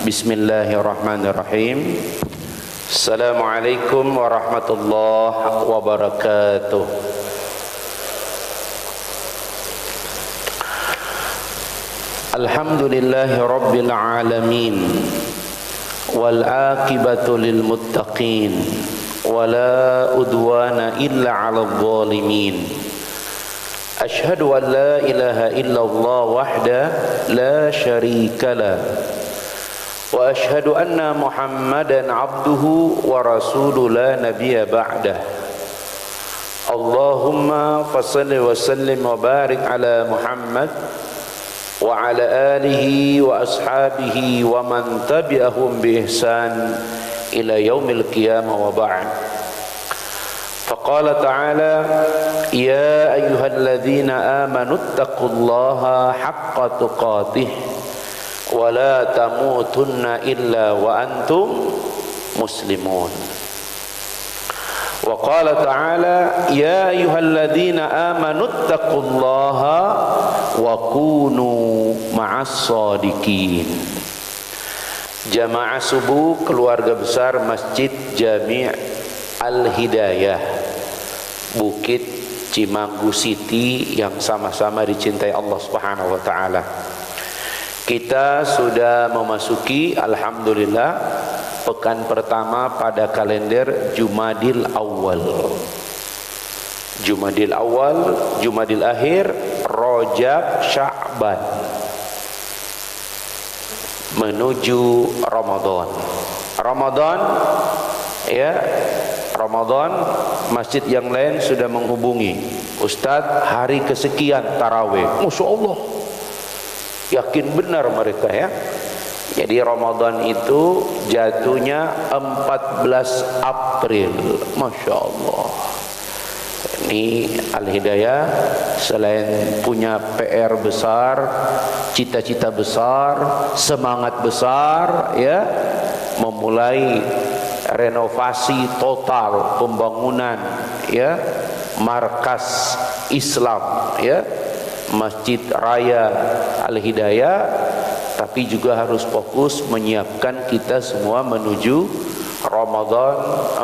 Bismillahirrahmanirrahim. Assalamualaikum warahmatullahi wabarakatuh. Alhamdulillahi rabbil alamin, wal aqibatu lil muttaqin, wala udwana illa 'alal zalimin. Ashhadu an la ilaha illallah wahdahu la syarika lah, wa ashhadu anna Muhammadan abduhu wa rasuluhu la nabiyya ba'dah. Allahumma fassalli wa sallim wa barik ala Muhammad wa ala alihi wa ashabihi wa man tabi'ahum bi ihsan ila yaumil qiyamah wa ba'd. Faqala ta'ala ya ayyuhalladzina amanu taqullaha haqqa tuqatih wa la tamutunna illa wa antum muslimun. Wa qala ta'ala ya ayyuhalladzina amanu taqullaha wa kunu ma'as shadiqin. Jamaah subuh keluarga besar Masjid Jami' Al-Hidayah Bukit Cimanggu City yang sama-sama dicintai Allah Subhanahu wa taala. Kita sudah memasuki alhamdulillah pekan pertama pada kalender Jumadil Awal. Jumadil Awal, Jumadil Akhir, Rajab, Sya'ban menuju Ramadan. Ramadan ya, Ramadan masjid yang lain sudah menghubungi Ustadz hari kesekian tarawih. Masya Allah, yakin benar mereka ya. Jadi Ramadan itu jatuhnya 14 April. Masya Allah. Ini Al-Hidayah selain punya PR besar, cita-cita besar, semangat besar ya, memulai renovasi total pembangunan ya markas Islam ya Masjid Raya Al-Hidayah, tapi juga harus fokus menyiapkan kita semua menuju Ramadan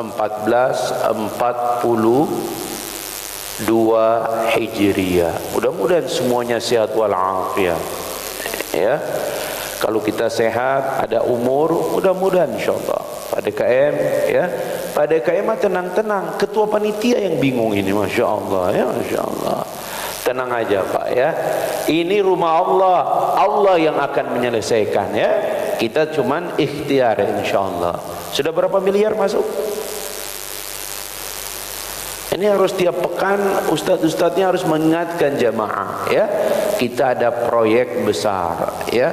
1442 Hijriah. Mudah-mudahan semuanya sehat walafiat ya. Kalau kita sehat, ada umur, mudah-mudahan insyaallah. Pada KM ya, pada KM tenang-tenang. Ketua panitia yang bingung ini, masya Allah ya, masya Allah. Tenang aja Pak ya. Ini rumah Allah, Allah yang akan menyelesaikan ya. Kita cuman ikhtiar insya Allah. Sudah berapa miliar masuk? Ini harus tiap pekan ustadz-ustadznya harus mengingatkan jamaah ya. Kita ada proyek besar ya.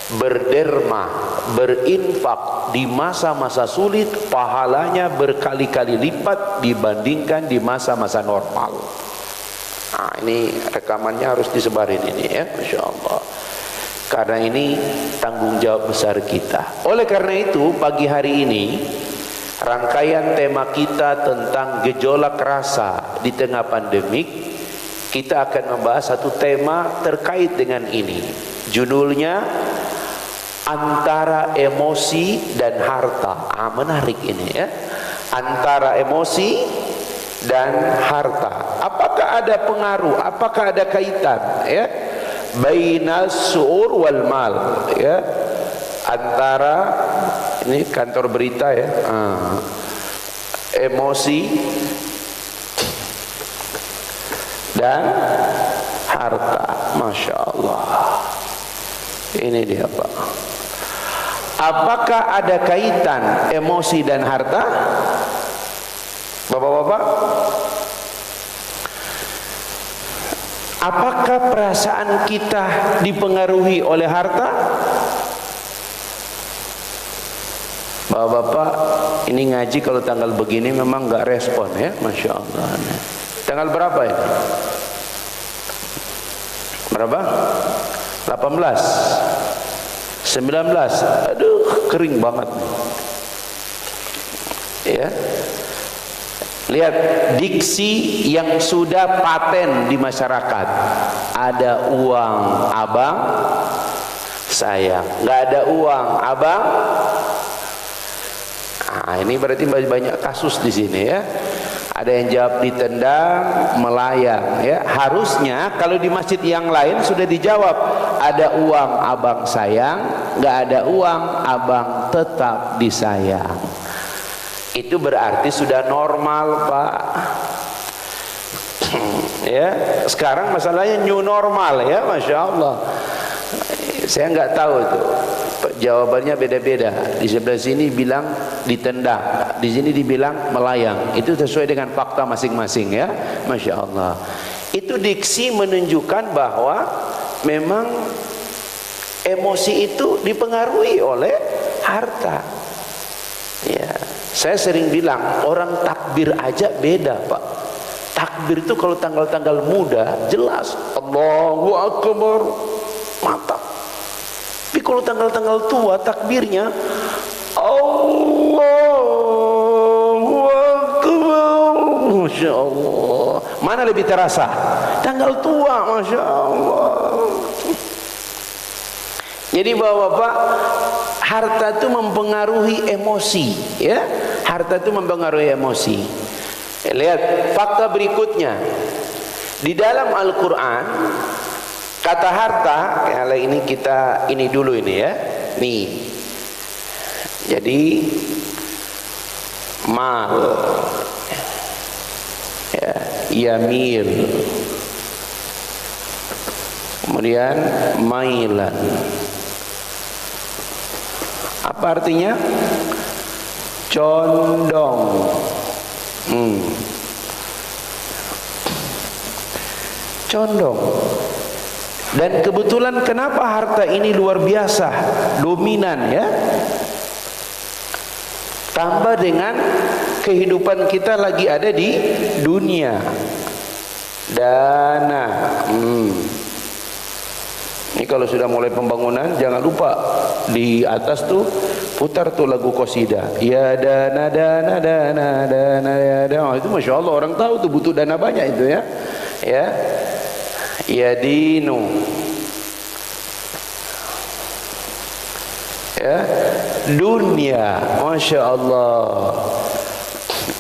Berderma, berinfak di masa-masa sulit pahalanya berkali-kali lipat dibandingkan di masa-masa normal. Nah, ini rekamannya harus disebarin ini ya, Masya Allah. Karena ini tanggung jawab besar kita. Oleh karena itu pagi hari ini rangkaian tema kita tentang gejolak rasa di tengah pandemik, kita akan membahas satu tema terkait dengan ini. Judulnya antara emosi dan harta. Menarik ini ya. Antara emosi dan harta. Apakah ada pengaruh? Apakah ada kaitan ya? Bainas su'ur wal mal ya. Antara ini kantor berita ya. Emosi dan harta. Masya Allah. Ini dia Pak. Apakah ada kaitan emosi dan harta? Bapak-bapak, apakah perasaan kita dipengaruhi oleh harta? Bapak-bapak, ini ngaji kalau tanggal begini memang nggak respon ya, Masya Allah. Tanggal berapa ini? Berapa? 18 19. Aduh, kering banget ya. Lihat diksi yang sudah paten di masyarakat. Ada uang abang sayang. Nggak ada uang, abang. Nah, ini berarti banyak kasus di sini ya. Ada yang jawab ditendang, melayang ya. Harusnya kalau di masjid yang lain sudah dijawab, ada uang abang sayang, nggak ada uang abang tetap disayang. Itu berarti sudah normal, Pak. Ya, sekarang masalahnya new normal ya, Masya Allah. Saya nggak tahu itu, jawabannya beda-beda. Di sebelah sini bilang ditendang, di sini dibilang melayang. Itu sesuai dengan fakta masing-masing ya, Masya Allah. Itu diksi menunjukkan bahwa memang emosi itu dipengaruhi oleh harta. Ya, saya sering bilang orang takbir aja beda, Pak. Takbir itu kalau tanggal-tanggal muda jelas Allahu Akbar, mantap. Tapi kalau tanggal-tanggal tua takbirnya Allahu Akbar, Masya Allah. Mana lebih terasa? Tanggal tua, Masya Allah. Jadi Bapak-bapak, harta itu mempengaruhi emosi ya. Harta itu mempengaruhi emosi. Lihat fakta berikutnya. Di dalam Al-Quran kata harta, kalau ini kita ini dulu ini ya. Nih. Jadi mal ya, yamil. Kemudian mailan. Apa artinya? Condong. Condong. Dan kebetulan kenapa harta ini luar biasa dominan ya, tambah dengan kehidupan kita lagi ada di dunia. Dana. Ini kalau sudah mulai pembangunan jangan lupa di atas tuh putar tuh lagu qasidah. Ya dana dana dana dana ya dana. Itu Masya Allah, orang tahu tuh butuh dana banyak itu ya. Ya. Ya dinu. Ya, dunia. Masya Allah.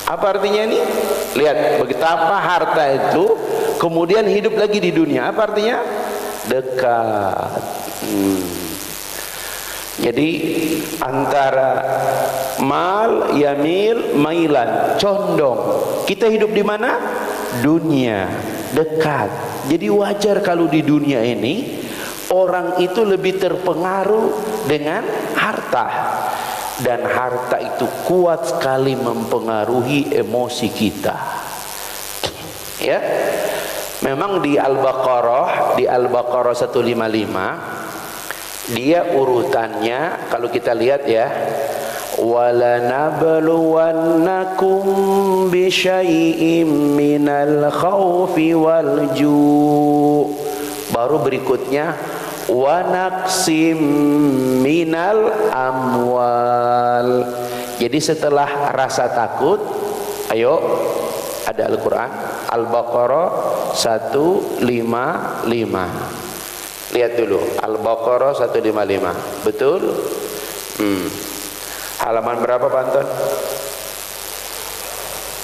Apa artinya ini? Lihat betapa harta itu kemudian hidup lagi di dunia. Apa artinya? Dekat. Jadi antara mal, yamil, mailan, condong. Kita hidup di mana? Dunia, dekat. Jadi wajar kalau di dunia ini orang itu lebih terpengaruh dengan harta. Dan harta itu kuat sekali mempengaruhi emosi kita. Ya. Memang di Al-Baqarah 155 dia urutannya kalau kita lihat ya, walanabluwannakum bisyai'im minal khawfi wal ju'. Baru berikutnya wa naqsim minal amwal. Jadi setelah rasa takut, ayo ada Al-Quran Al-Baqarah 155. Lihat dulu Al-Baqarah 155. Betul? Halaman berapa Pak Anton?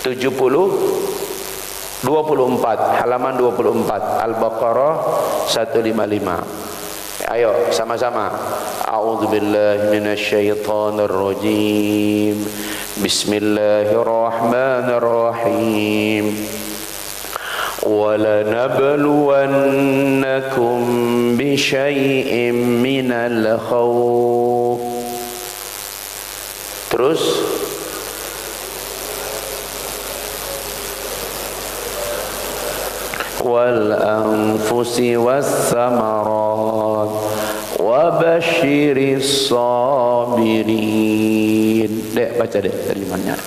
24, halaman 24. Al-Baqarah 155. Ayo sama-sama. A'udzubillahi minasyaitonirrajim. Bismillahirrahmanirrahim. وَلَنَبْلُوَنَّكُمْ بِشَيْءٍ مِّنَ الْخَوْفِ. Terus وَالْأَنفُسِ وَالثَّمَرَاتِ وَبَشِّرِ الصَّابِرِينَ. Dek, baca dek terjemahannya.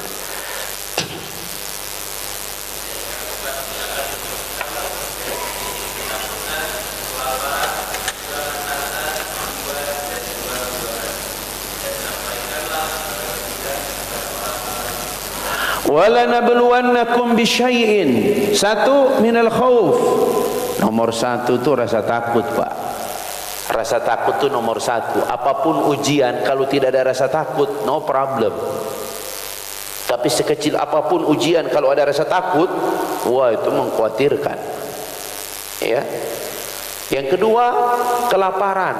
Walanabluwannakum bisyai'in. Satu minal khauf. Nomor satu itu rasa takut Pak. Rasa takut itu nomor satu. Apapun ujian, kalau tidak ada rasa takut, no problem. Tapi sekecil apapun ujian, kalau ada rasa takut, wah itu mengkhawatirkan. Ya. Yang kedua, kelaparan.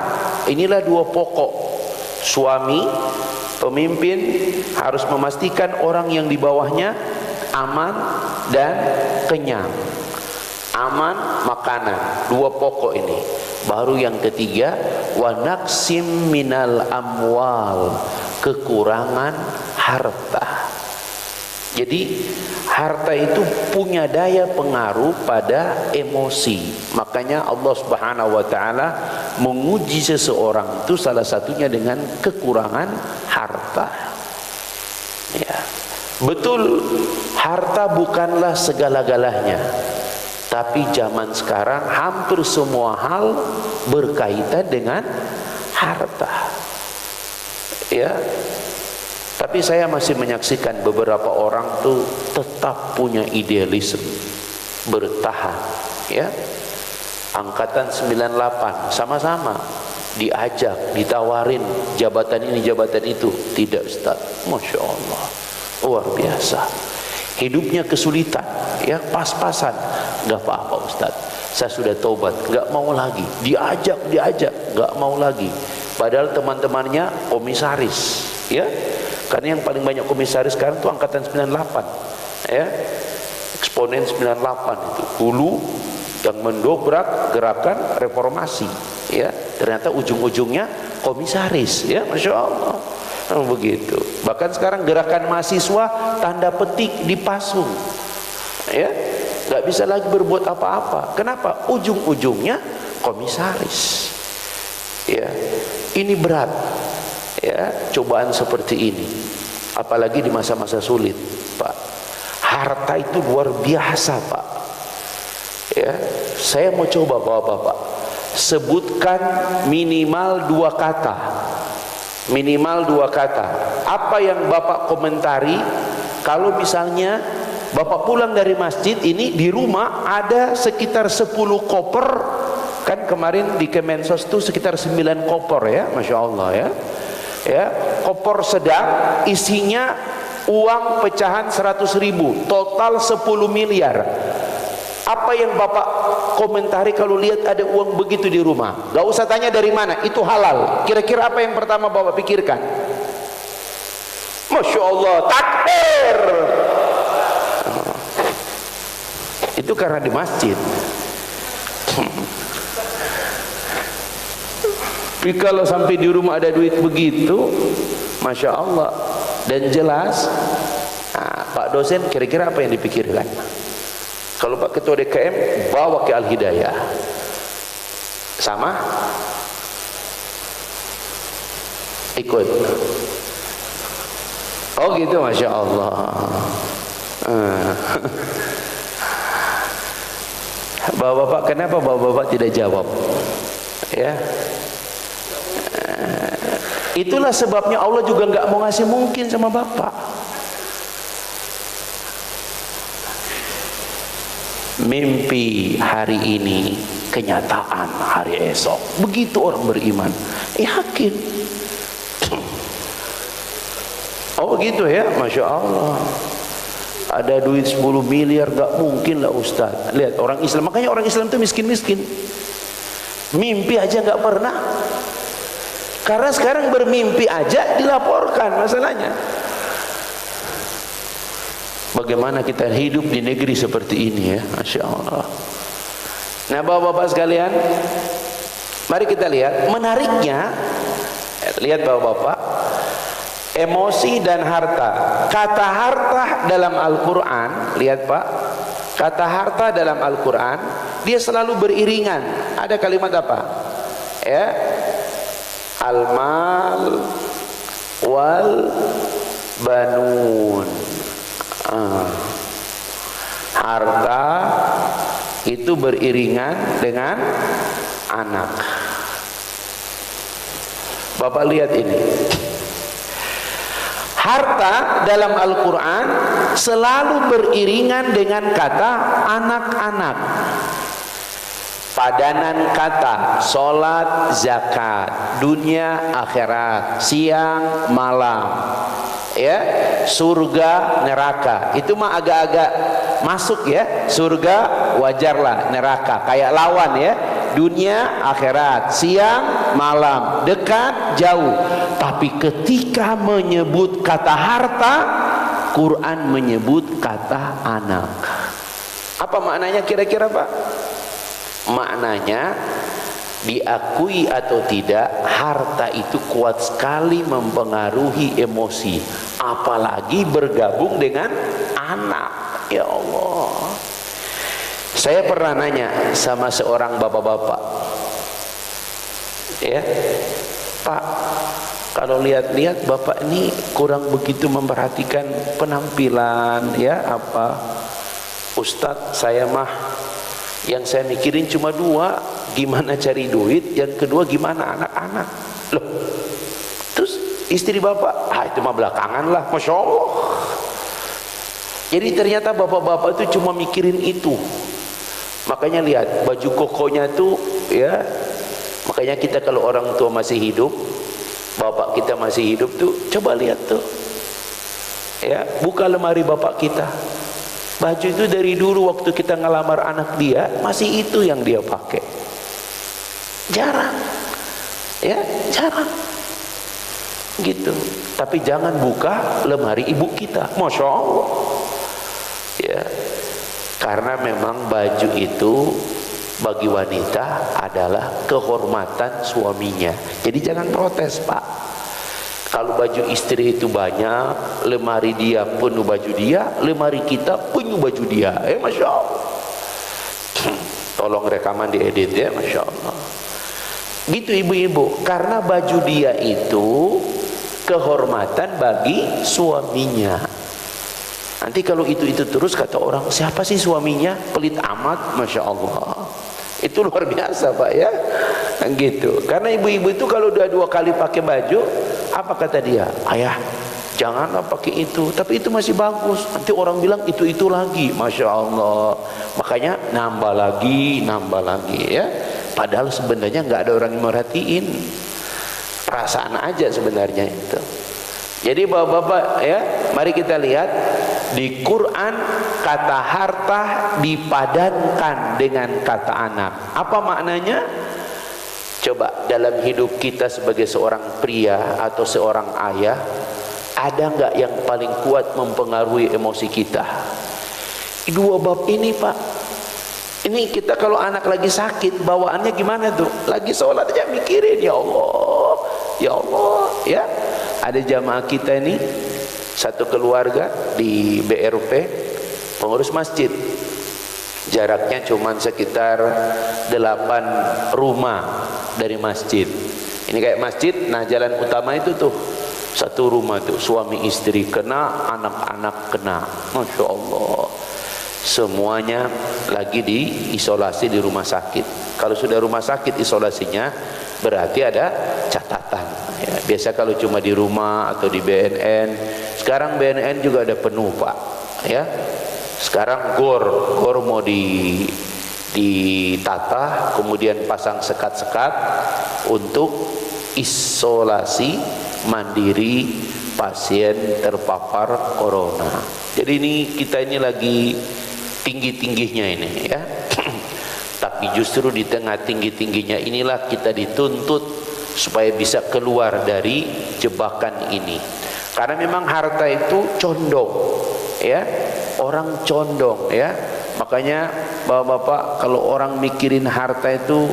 Inilah dua pokok. Suami, pemimpin harus memastikan orang yang di bawahnya aman dan kenyang. Aman makanan, dua pokok ini. Baru yang ketiga, wa naqsim minal amwal, kekurangan harta. Jadi harta itu punya daya pengaruh pada emosi. Makanya Allah Subhanahu wa taala menguji seseorang itu salah satunya dengan kekurangan harta. Ya. Betul, harta bukanlah segala-galanya. Tapi zaman sekarang hampir semua hal berkaitan dengan harta. Ya. Tapi saya masih menyaksikan beberapa orang tuh tetap punya idealisme, bertahan. Ya. Angkatan 98 sama-sama diajak, ditawarin jabatan ini, jabatan itu. Tidak, Ustaz. Masya Allah, luar biasa. Hidupnya kesulitan, ya, pas-pasan. Gak apa-apa Ustaz, saya sudah tobat, gak mau lagi. Diajak, gak mau lagi. Padahal teman-temannya komisaris, ya. Karena yang paling banyak komisaris sekarang itu angkatan 98, ya. Eksponen 98 itu dulu yang mendobrak gerakan reformasi, ya. Ternyata ujung-ujungnya komisaris, ya, Masya Allah. Begitu. Bahkan sekarang gerakan mahasiswa tanda petik dipasung, ya, nggak bisa lagi berbuat apa-apa. Kenapa? Ujung-ujungnya komisaris. Ya, ini berat. Ya, cobaan seperti ini, apalagi di masa-masa sulit, Pak. Harta itu luar biasa, Pak. Ya, saya mau coba Bapak-bapak sebutkan minimal dua kata. Minimal dua kata. Apa yang Bapak komentari kalau misalnya Bapak pulang dari masjid ini, di rumah ada sekitar 10 koper. Kan kemarin di Kemensos itu sekitar 9 koper, ya, Masya Allah, ya. Ya, koper sedang isinya uang pecahan 100.000, total 10 miliar. Apa yang Bapak komentari kalau lihat ada uang begitu di rumah? Gak usah tanya dari mana, itu halal. Kira-kira apa yang pertama Bapak pikirkan? Masya Allah, takbir. Itu karena di masjid. Tapi kalau sampai di rumah ada duit begitu, Masya Allah. Dan jelas, nah, Pak dosen kira-kira apa yang dipikirkan? Kalau Pak Ketua DKM bawa ke Al-Hidayah, sama? Ikut. Oh gitu, Masya Allah. Bapak-bapak, kenapa bapak-bapak tidak jawab? Ya. Itulah sebabnya Allah juga nggak mau ngasih mungkin sama bapak. Mimpi hari ini, kenyataan hari esok. Begitu orang beriman, yakin. Oh gitu ya, Masya Allah. Ada duit 10 miliar, gak mungkin lah Ustaz. Lihat orang Islam, makanya orang Islam itu miskin-miskin. Mimpi aja gak pernah. Karena sekarang bermimpi aja dilaporkan masalahnya. Bagaimana kita hidup di negeri seperti ini, ya, Masya Allah. Nah bapak-bapak sekalian, mari kita lihat. Menariknya, lihat bapak-bapak, emosi dan harta. Kata harta dalam Al-Quran, lihat Pak, kata harta dalam Al-Quran dia selalu beriringan. Ada kalimat apa? Ya, al-mal wal banun. Harta itu beriringan dengan anak. Bapak lihat ini. Harta dalam Al-Quran selalu beriringan dengan kata anak-anak. Padanan kata sholat, zakat, dunia, akhirat, siang, malam, ya, surga, neraka. Itu mah agak-agak masuk ya. Surga wajarlah, neraka kayak lawan ya. Dunia, akhirat, siang, malam, dekat, jauh. Tapi ketika menyebut kata harta, Quran menyebut kata anak. Apa maknanya kira-kira Pak? Maknanya, diakui atau tidak, harta itu kuat sekali mempengaruhi emosi, apalagi bergabung dengan anak. Ya Allah, saya pernah nanya sama seorang bapak-bapak, ya Pak, kalau lihat-lihat bapak ini kurang begitu memperhatikan penampilan, ya apa, Ustadz, saya mah yang saya mikirin cuma dua, gimana cari duit, yang kedua gimana anak-anak. Loh, terus istri bapak, itu mah belakangan lah, Masya Allah. Jadi ternyata bapak-bapak itu cuma mikirin itu. Makanya lihat baju kokonya tuh, ya, makanya kita kalau orang tua masih hidup, bapak kita masih hidup tuh, coba lihat tuh, ya, buka lemari bapak kita. Baju itu dari dulu waktu kita ngelamar anak dia, masih itu yang dia pakai. Jarang, ya, jarang gitu. Tapi jangan buka lemari ibu kita, Masya Allah, ya, karena memang baju itu bagi wanita adalah kehormatan suaminya. Jadi jangan protes Pak. Kalau baju istri itu banyak, lemari dia penuh baju dia, lemari kita penuh baju dia. Masya Allah. Tolong rekaman diedit ya, Masya Allah. Gitu ibu-ibu, karena baju dia itu kehormatan bagi suaminya. Nanti kalau itu terus kata orang, siapa sih suaminya? Pelit amat, Masya Allah. Itu luar biasa Pak ya. Gitu. Karena ibu-ibu itu kalau udah 2 kali pakai baju, apa kata dia? Ayah, janganlah pakai itu, tapi itu masih bagus. Nanti orang bilang itu lagi, Masya Allah. Makanya nambah lagi ya. Padahal sebenarnya nggak ada orang yang merhatiin, perasaan aja sebenarnya itu. Jadi bapak-bapak ya, mari kita lihat di Quran kata harta dipadankan dengan kata anak. Apa maknanya? Coba dalam hidup kita sebagai seorang pria atau seorang ayah, ada nggak yang paling kuat mempengaruhi emosi kita? 2 bab ini Pak. Ini kita kalau anak lagi sakit, bawaannya gimana tuh? Lagi sholat aja mikirin, ya Allah, ya Allah, ya. Ada jamaah kita ini, satu keluarga di BRP, pengurus masjid. Jaraknya cuma sekitar 8 rumah dari masjid. Ini kayak masjid, nah jalan utama itu tuh satu rumah tuh, suami istri kena, anak-anak kena. Masya Allah. Semuanya lagi diisolasi di rumah sakit. Kalau sudah rumah sakit isolasinya, berarti ada catatan ya. Biasa kalau cuma di rumah atau di BNN, sekarang BNN juga ada penuh Pak ya. Sekarang gor mau ditata, kemudian pasang sekat-sekat untuk isolasi mandiri pasien terpapar corona. Jadi ini kita ini lagi tinggi-tingginya ini ya. Tapi justru di tengah tinggi-tingginya inilah kita dituntut supaya bisa keluar dari jebakan ini. Karena memang harta itu condong ya. Orang condong ya. Makanya bapak-bapak kalau orang mikirin harta itu,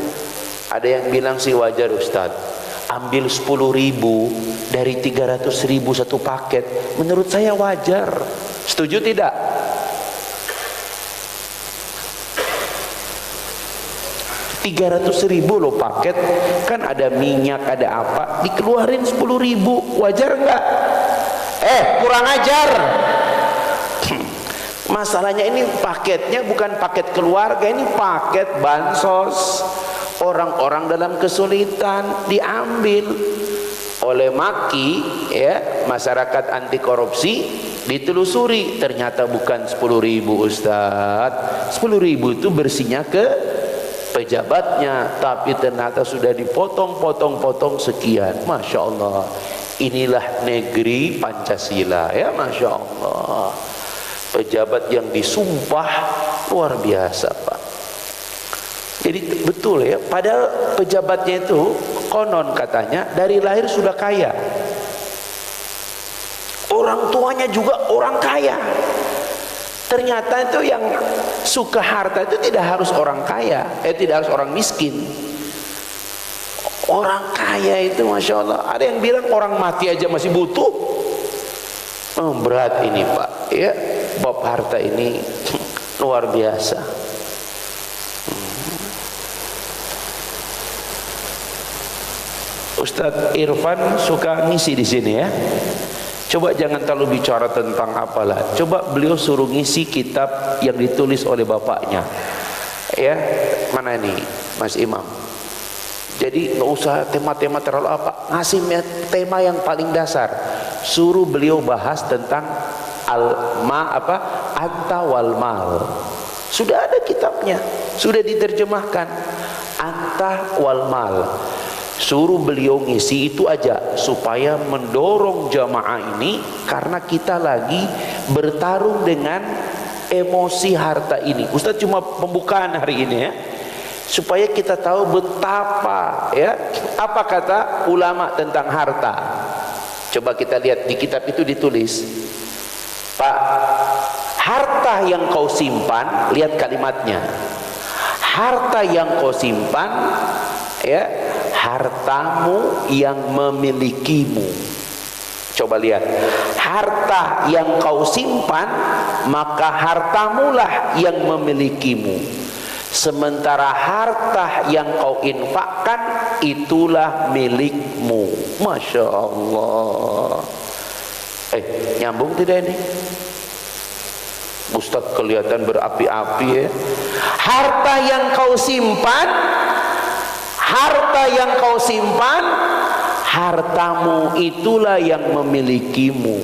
ada yang bilang sih wajar Ustadz, ambil 10.000 dari 300.000 satu paket, menurut saya wajar. Setuju tidak? $300.000 loh paket, kan ada minyak, ada apa, dikeluarin 10.000, wajar nggak? Kurang ajar. Masalahnya ini paketnya bukan paket keluarga, ini paket bansos. Orang-orang dalam kesulitan diambil oleh MAKI ya, masyarakat anti korupsi, ditelusuri ternyata bukan 10.000 Ustadz. 10.000 itu bersihnya ke pejabatnya, tapi ternyata sudah dipotong-potong sekian. Masya Allah, inilah negeri Pancasila ya, Masya Allah. Pejabat yang disumpah luar biasa Pak. Jadi betul ya, padahal pejabatnya itu konon katanya dari lahir sudah kaya, orang tuanya juga orang kaya. Ternyata itu yang suka harta itu tidak harus orang kaya, tidak harus orang miskin. Orang kaya itu Masya Allah, ada yang bilang orang mati aja masih butuh. Berat ini Pak ya, bab harta ini luar biasa. Ustadz Irfan suka ngisi di sini ya. Coba jangan terlalu bicara tentang apalah. Coba beliau suruh ngisi kitab yang ditulis oleh bapaknya. Ya, mana ini Mas Imam? Jadi nggak usah tema-tema terlalu apa. Ngasih tema yang paling dasar. Suruh beliau bahas tentang anta wal mal. Sudah ada kitabnya, sudah diterjemahkan. Anta wal mal. Suruh beliau ngisi itu aja supaya mendorong jamaah ini, karena kita lagi bertarung dengan emosi harta ini. Ustaz cuma pembukaan hari ini ya, supaya kita tahu betapa ya, apa kata ulama tentang harta. Coba kita lihat di kitab itu ditulis, Pak, harta yang kau simpan, lihat kalimatnya, harta yang kau simpan ya, hartamu yang memilikimu. Coba lihat, harta yang kau simpan, maka hartamulah yang memilikimu. Sementara harta yang kau infakkan, itulah milikmu. Masya Allah. Nyambung tidak ini? Ustadz kelihatan berapi-api ya. Harta yang kau simpan, harta yang kau simpan, hartamu itulah yang memilikimu.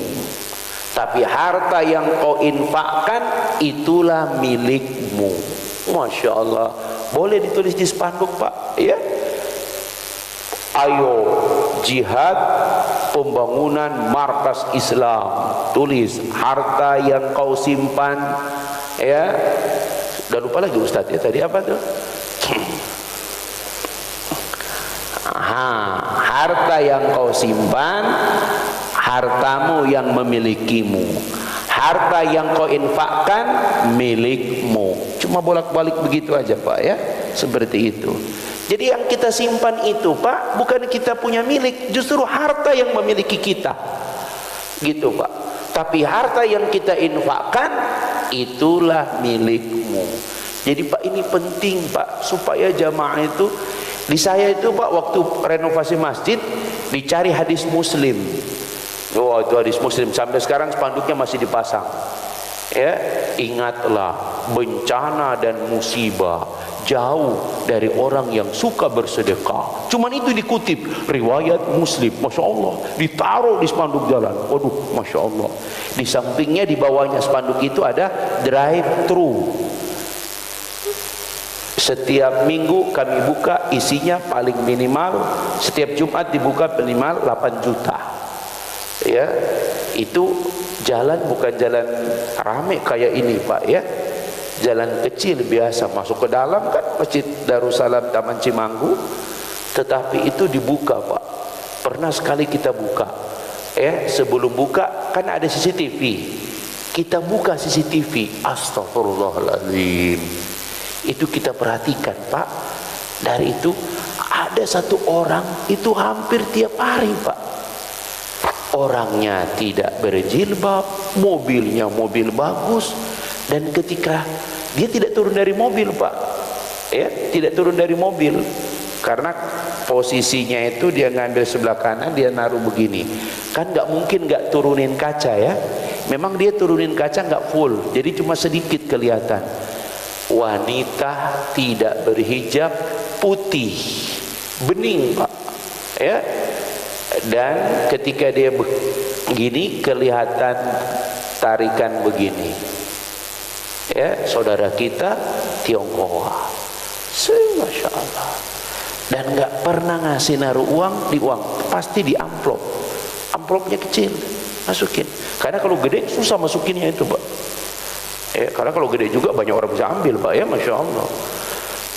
Tapi harta yang kau infakkan, itulah milikmu. Masya Allah. Boleh ditulis di spanduk Pak ya. Ayo jihad pembangunan markas Islam. Tulis harta yang kau simpan ya. Udah lupa lagi Ustadz ya, tadi apa tuh? Harta yang kau simpan, hartamu yang memilikimu. Harta yang kau infakkan, milikmu. Cuma bolak-balik begitu aja Pak ya, seperti itu. Jadi yang kita simpan itu Pak, bukan kita punya milik, justru harta yang memiliki kita, gitu Pak. Tapi harta yang kita infakkan, itulah milikmu. Jadi Pak, ini penting Pak, supaya jamaah itu. Di saya itu Pak, waktu renovasi masjid dicari hadis Muslim. Oh, itu hadis Muslim sampai sekarang spanduknya masih dipasang. Ya, ingatlah bencana dan musibah jauh dari orang yang suka bersedekah. Cuman itu dikutip riwayat Muslim. Masya Allah, ditaruh di spanduk jalan. Waduh, Masya Allah. Di sampingnya, di bawahnya spanduk itu ada drive thru. Setiap minggu kami buka, isinya paling minimal setiap Jumat dibuka minimal 8 juta. Ya, itu jalan bukan jalan rame kayak ini Pak ya. Jalan kecil biasa, masuk ke dalam kan Masjid Darussalam Taman Cimanggu, tetapi itu dibuka Pak. Pernah sekali kita buka. Ya, sebelum buka kan ada CCTV. Kita buka CCTV, astagfirullahaladzim. Itu kita perhatikan Pak. Dari itu ada satu orang itu hampir tiap hari Pak. Orangnya tidak berjilbab, mobilnya mobil bagus, dan ketika dia tidak turun dari mobil Pak ya, tidak turun dari mobil, karena posisinya itu dia ngambil sebelah kanan, dia naruh begini, kan nggak mungkin nggak turunin kaca ya. Memang dia turunin kaca nggak full, jadi cuma sedikit kelihatan. Wanita tidak berhijab, putih, bening Pak ya. Dan ketika dia begini kelihatan tarikan begini ya. Saudara kita Tionghoa, Masya Allah. Dan nggak pernah ngasih naruh uang di uang, pasti di amplop. Amplopnya kecil, masukin. Karena kalau gede susah masukinnya itu, Pak. Karena kalau gede juga banyak orang bisa ambil, Pak, ya, Masya Allah.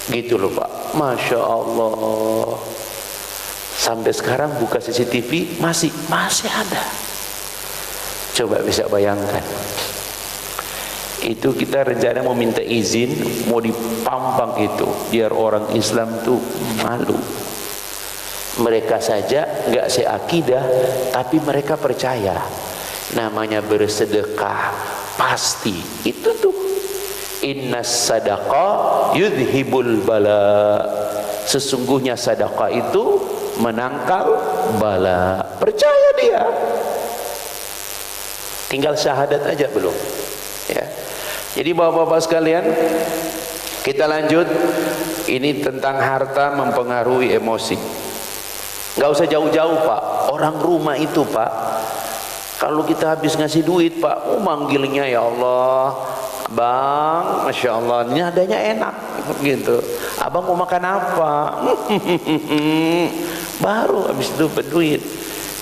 Gitu loh, Pak. Masya Allah. Sampai sekarang buka CCTV masih ada. Coba bisa bayangkan. Itu kita rencana mau minta izin, mau dipampang itu, biar orang Islam tuh malu. Mereka saja nggak seakidah, tapi mereka percaya. Namanya bersedekah pasti itu tuh. Innas sadaqah yudhibul bala. Sesungguhnya sedekah itu menangkal bala. Percaya dia. Tinggal syahadat aja belum, ya. Jadi bapak-bapak sekalian, kita lanjut. Ini tentang harta mempengaruhi emosi. Nggak usah jauh-jauh, Pak. Orang rumah itu, Pak, kalau kita habis ngasih duit, Pak, manggilnya, ya Allah, Bang, Masya Allah, ini adanya enak gitu. Abang mau makan apa? Baru habis itu berduit.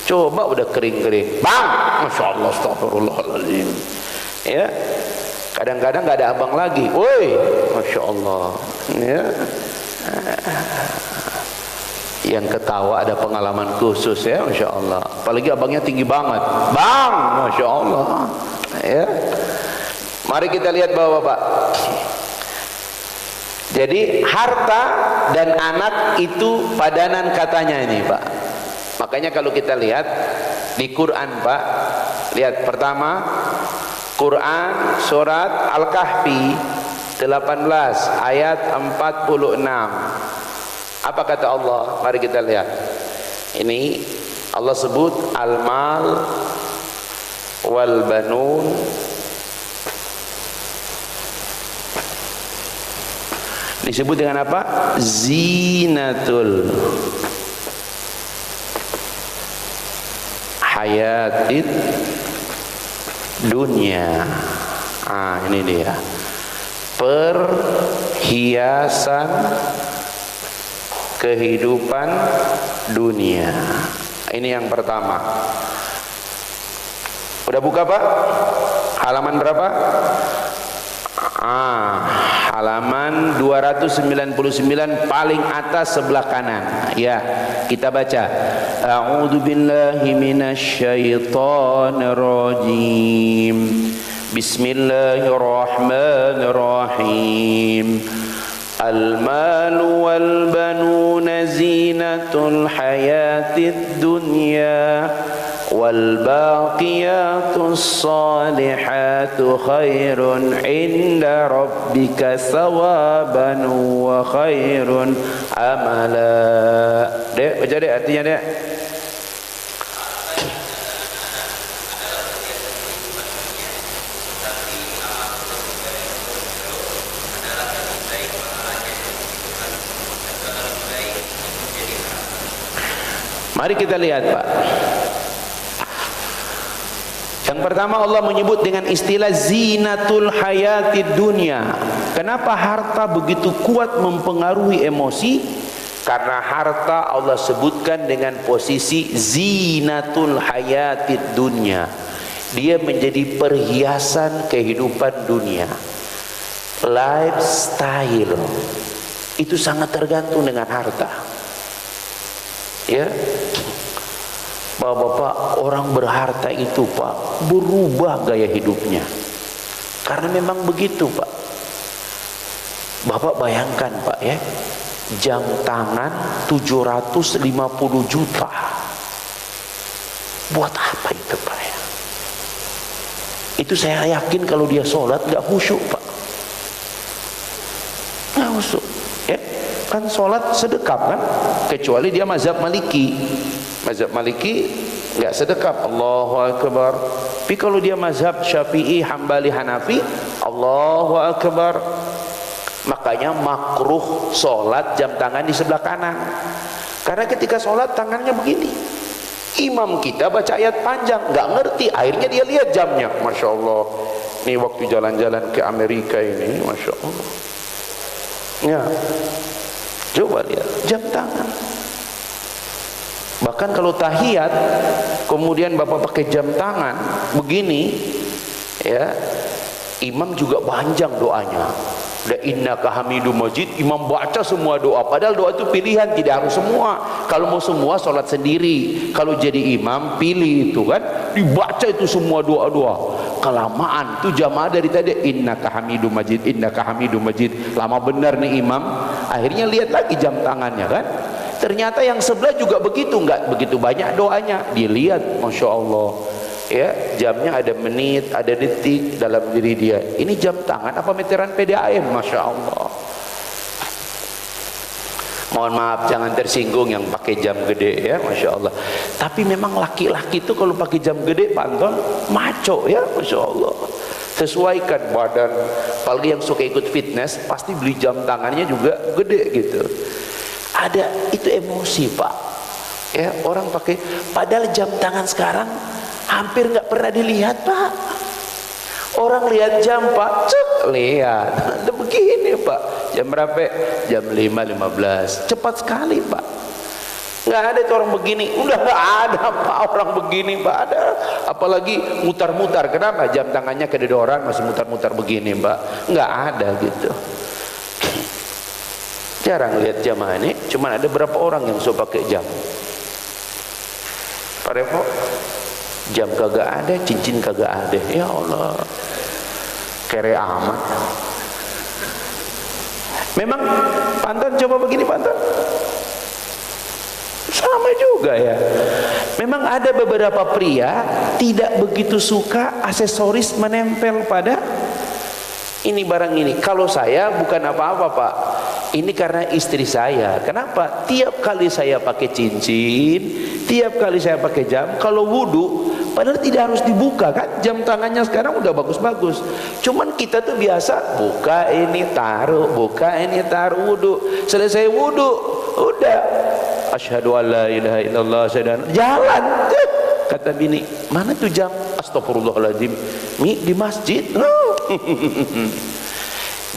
Coba udah kering-kering, Bang, Masya Allah, astagfirullahaladzim. Ya, kadang-kadang nggak ada abang lagi. Woi, Masya Allah. Ya. Yang ketawa ada pengalaman khusus, ya, Masya Allah. Apalagi abangnya tinggi banget, Bang, Masya Allah. Ya. Mari kita lihat bapak-bapak. Jadi harta dan anak itu padanan katanya ini, Pak. Makanya kalau kita lihat di Quran, Pak, lihat pertama Quran surat Al-Kahfi 18 ayat 46. Apa kata Allah? Mari kita lihat. Ini Allah sebut al-mal wal banun disebut dengan apa? Zinatul hayatid dunia. Ini dia, perhiasan kehidupan dunia. Ini yang pertama. Udah buka, Pak? Halaman berapa? Halaman 299 paling atas sebelah kanan. Ya, kita baca. A'udzu billahi minasyaitonir rajim. Bismillahirrahmanirrahim. Al-malu wal banuna zinatul hayatid dunya wal baqiyatus salihatu khairun inda rabbika thawaban wa khairun amala. Dek, baca dek artinya, dek. Mari kita lihat, Pak. Yang pertama Allah menyebut dengan istilah zinatul hayatid dunya. Kenapa harta begitu kuat mempengaruhi emosi? Karena harta Allah sebutkan dengan posisi zinatul hayatid dunya. Dia menjadi perhiasan kehidupan dunia. Lifestyle itu sangat tergantung dengan harta. Ya, bapak-bapak, orang berharta itu, Pak, berubah gaya hidupnya. Karena memang begitu, Pak. Bapak bayangkan, Pak, ya, jam tangan 750 juta. Buat apa itu, Pak, ya? Itu saya yakin kalau dia sholat nggak khusyuk, Pak. Nggak khusyuk, ya. Kan sholat sedekap, kan? Kecuali dia mazhab Maliki. Mazhab Maliki nggak sedekap, Allahu Akbar. Tapi kalau dia mazhab Syafi'i, Hambali, Hanafi, Allahu Akbar. Makanya makruh sholat jam tangan di sebelah kanan. Karena ketika sholat tangannya begini. Imam kita baca ayat panjang, nggak ngerti, akhirnya dia lihat jamnya. Masya Allah, ini waktu jalan-jalan ke Amerika ini, Masya Allah. Ya, coba lihat jam tangan. Bahkan kalau tahiyat kemudian bapak pakai jam tangan begini, ya, imam juga panjang doanya. Dan innaka hamidum majid, imam baca semua doa, padahal doa itu pilihan, tidak harus semua. Kalau mau semua sholat sendiri, kalau jadi imam pilih itu kan, dibaca itu semua doa-doa. Kelamaan itu jamaah dari tadi innaka hamidum majid, innaka hamidum majid, lama benar nih imam. Akhirnya lihat lagi jam tangannya kan, ternyata yang sebelah juga begitu, nggak begitu banyak doanya. Dilihat, masya Allah, ya, jamnya ada menit, ada detik dalam diri dia. Ini jam tangan apa meteran PDAM? Masya Allah. Mohon maaf, jangan tersinggung yang pakai jam gede ya, masya Allah. Tapi memang laki-laki itu kalau pakai jam gede, Pak Anton, maco ya, masya Allah. Sesuaikan badan. Apalagi yang suka ikut fitness, pasti beli jam tangannya juga gede gitu. Ada itu emosi, Pak. Ya, orang pakai, padahal jam tangan sekarang hampir nggak pernah dilihat, Pak. Orang lihat jam, Pak, cek, lihat. Ada begini, Pak. Jam berapa? Jam 5.15. Cepat sekali, Pak. Nggak ada itu orang begini. Udah nggak ada, Pak, orang begini, Pak. Ada. Apalagi mutar-mutar. Kenapa? Jam tangannya kedodoran masih mutar-mutar begini, Pak. Nggak ada gitu. Jarang lihat jamaah ini. Cuman ada berapa orang yang suka pakai jam. Pak Revo, jam kagak ada, cincin kagak ada. Ya Allah, kere amat. Memang Panton coba begini, Panton sama juga ya. Memang ada beberapa pria tidak begitu suka aksesoris menempel pada ini barang ini. Kalau saya bukan apa-apa, Pak. Ini karena istri saya. Kenapa? Tiap kali saya pakai cincin, tiap kali saya pakai jam, kalau wudu, padahal tidak harus dibuka kan, jam tangannya sekarang udah bagus-bagus. Cuman kita tuh biasa buka ini taruh, buka ini taruh, wudu. Selesai wudu, udah asyhadu alla ilaha illallah, jalan. Kata bini, mana tuh jam? Astagfirullahaladzim, di masjid.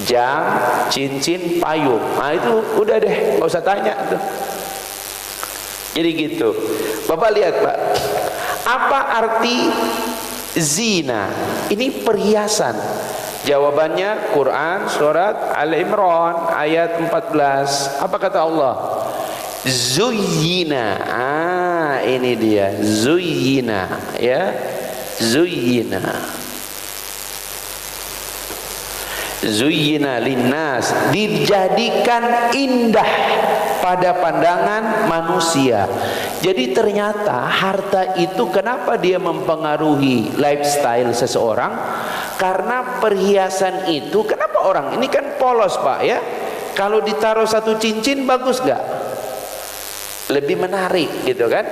Jam, cincin, payung. Nah itu udah deh, nggak usah tanya tuh. Jadi gitu. Bapak lihat, Pak, apa arti zina? Ini perhiasan. Jawabannya Quran surat Al-Imran ayat 14. Apa kata Allah? Zuyyina. Ini dia, zuyyina, ya. Zuyyina. Zuyyina linnas, dijadikan indah pada pandangan manusia. Jadi ternyata harta itu kenapa dia mempengaruhi lifestyle seseorang? Karena perhiasan itu, kenapa orang ini kan polos, Pak, ya. Kalau ditaruh satu cincin bagus gak? Lebih menarik gitu kan.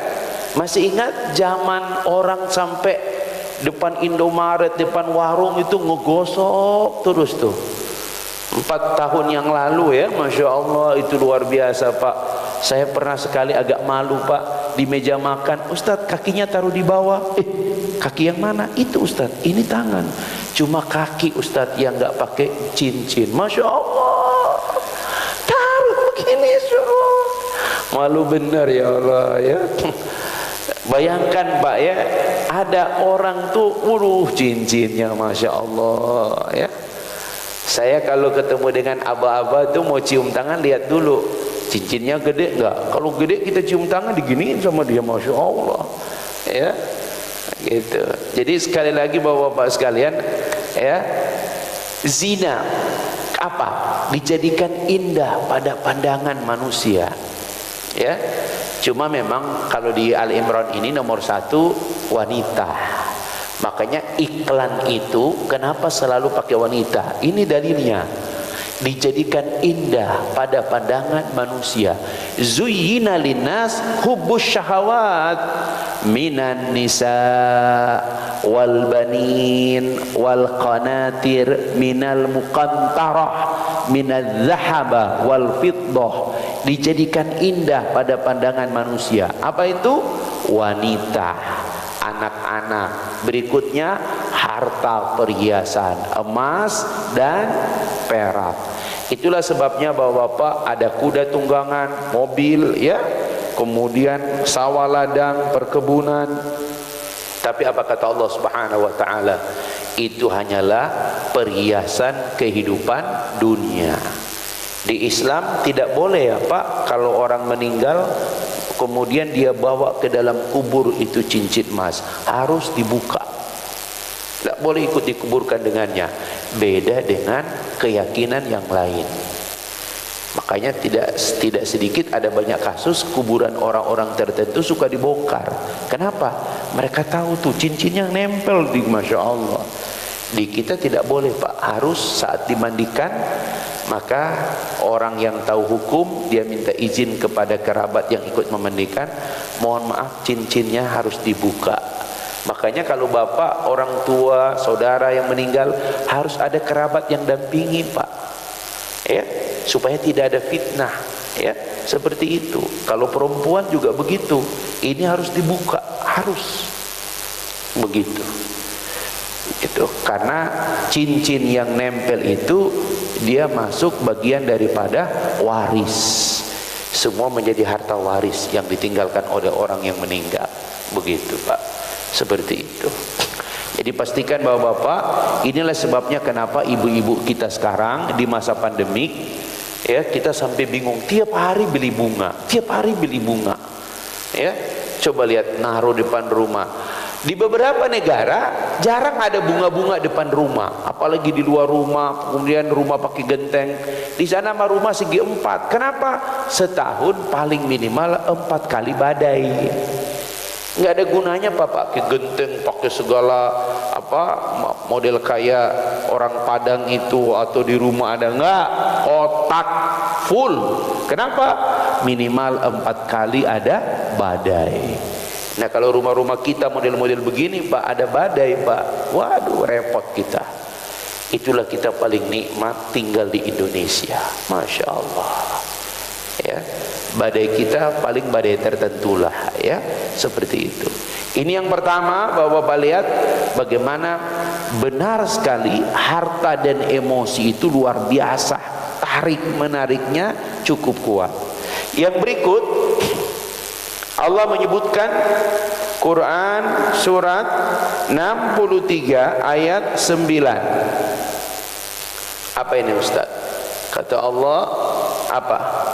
Masih ingat zaman orang sampai depan Indomaret, depan warung itu ngegosok terus tuh. 4 tahun yang lalu ya, Masya Allah, itu luar biasa, Pak. Saya pernah sekali agak malu, Pak, di meja makan, Ustadz kakinya taruh di bawah. Kaki yang mana? Itu Ustadz, ini tangan. Cuma kaki Ustadz yang nggak pakai cincin. Masya Allah, taruh begini, malu benar ya Allah ya. Bayangkan, Pak, ya, ada orang tuh cincinnya Masya Allah ya. Saya kalau ketemu dengan aba-aba tuh mau cium tangan, lihat dulu cincinnya gede enggak. Kalau gede kita cium tangan diginiin sama dia, Masya Allah ya, gitu. Jadi sekali lagi bapak-bapak sekalian ya, zina apa? Dijadikan indah pada pandangan manusia ya. Cuma memang kalau di Al-Imran ini nomor 1 wanita. Makanya iklan itu kenapa selalu pakai wanita? Ini dalilnya. Dijadikan indah pada pandangan manusia. Zuyyina linnas hubbus syahawat minan nisa wal banin wal qanatir minal muqantarah minadz zahaba wal fiddah. Dijadikan indah pada pandangan manusia. Apa itu? Wanita, anak-anak. Berikutnya harta perhiasan, emas dan perak. Itulah sebabnya bapak-bapak ada kuda tunggangan, mobil, ya, kemudian sawah ladang, perkebunan. Tapi apa kata Allah Subhanahu wa taala? Itu hanyalah perhiasan kehidupan dunia. Di Islam tidak boleh ya Pak, kalau orang meninggal kemudian dia bawa ke dalam kubur itu cincin emas, harus dibuka. Tidak boleh ikut dikuburkan dengannya. Beda dengan keyakinan yang lain. Makanya tidak sedikit ada banyak kasus kuburan orang-orang tertentu suka dibongkar. Kenapa? Mereka tahu tuh cincin yang nempel di, Masya Allah. Di kita tidak boleh Pak, harus saat dimandikan, maka orang yang tahu hukum dia minta izin kepada kerabat yang ikut memandikan, mohon maaf cincinnya harus dibuka. Makanya kalau bapak, orang tua, saudara yang meninggal harus ada kerabat yang dampingi Pak, ya, supaya tidak ada fitnah, ya, seperti itu. Kalau perempuan juga begitu, ini harus dibuka, harus begitu. Itu karena cincin yang nempel itu dia masuk bagian daripada waris. Semua menjadi harta waris yang ditinggalkan oleh orang yang meninggal. Begitu Pak, seperti itu. Jadi pastikan bahwa Bapak, inilah sebabnya kenapa ibu-ibu kita sekarang di masa pandemik, ya, kita sampai bingung, tiap hari beli bunga, tiap hari beli bunga, ya. Coba lihat naruh depan rumah. Di beberapa negara jarang ada bunga-bunga depan rumah, apalagi di luar rumah, kemudian rumah pakai genteng. Di sana mah rumah segi 4. Kenapa? Setahun paling minimal 4 kali badai. Nggak ada gunanya Pak pakai genteng, pakai segala apa model kayak orang Padang itu, atau di rumah ada, nggak, kotak full. Kenapa? Minimal 4 kali ada badai. Nah kalau rumah-rumah kita model-model begini Pak, ada badai Pak, waduh repot kita. Itulah kita paling nikmat tinggal di Indonesia, Masya Allah, ya. Badai kita paling badai tertentu lah, ya, seperti itu. Ini yang pertama, bahwa Bapak lihat bagaimana benar sekali harta dan emosi itu luar biasa, tarik menariknya cukup kuat. Yang berikut Allah menyebutkan Quran surat 63 ayat 9. Apa ini Ustaz? Kata Allah apa?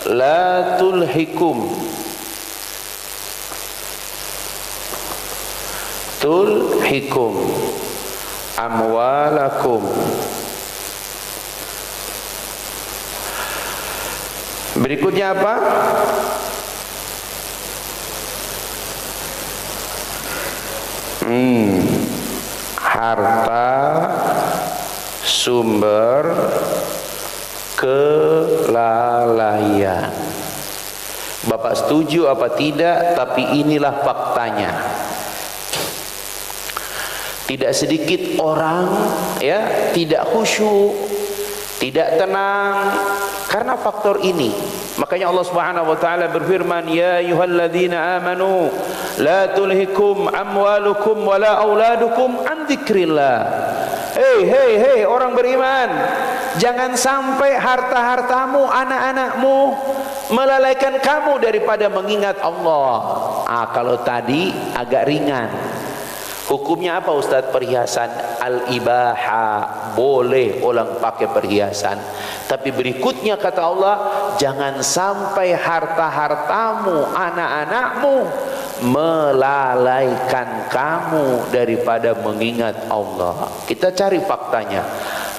La tulhikum amwalakum. Berikutnya apa? Harta, sumber, kelalaian. Bapak setuju apa tidak? Tapi inilah faktanya. Tidak sedikit orang, ya, tidak khusyuk, tidak tenang karena faktor ini. Makanya Allah Subhanahu wa taala berfirman, ya ayyuhalladzina amanu la tulhikum amwalukum wala auladukum an dzikrillah. Hei orang beriman, jangan sampai harta-hartamu, anak-anakmu melalaikan kamu daripada mengingat Allah. Kalau tadi agak ringan. Hukumnya apa Ustaz? Perhiasan al-ibaha, boleh orang pakai perhiasan. Tapi berikutnya kata Allah, jangan sampai harta-hartamu, anak-anakmu melalaikan kamu daripada mengingat Allah. Kita cari faktanya.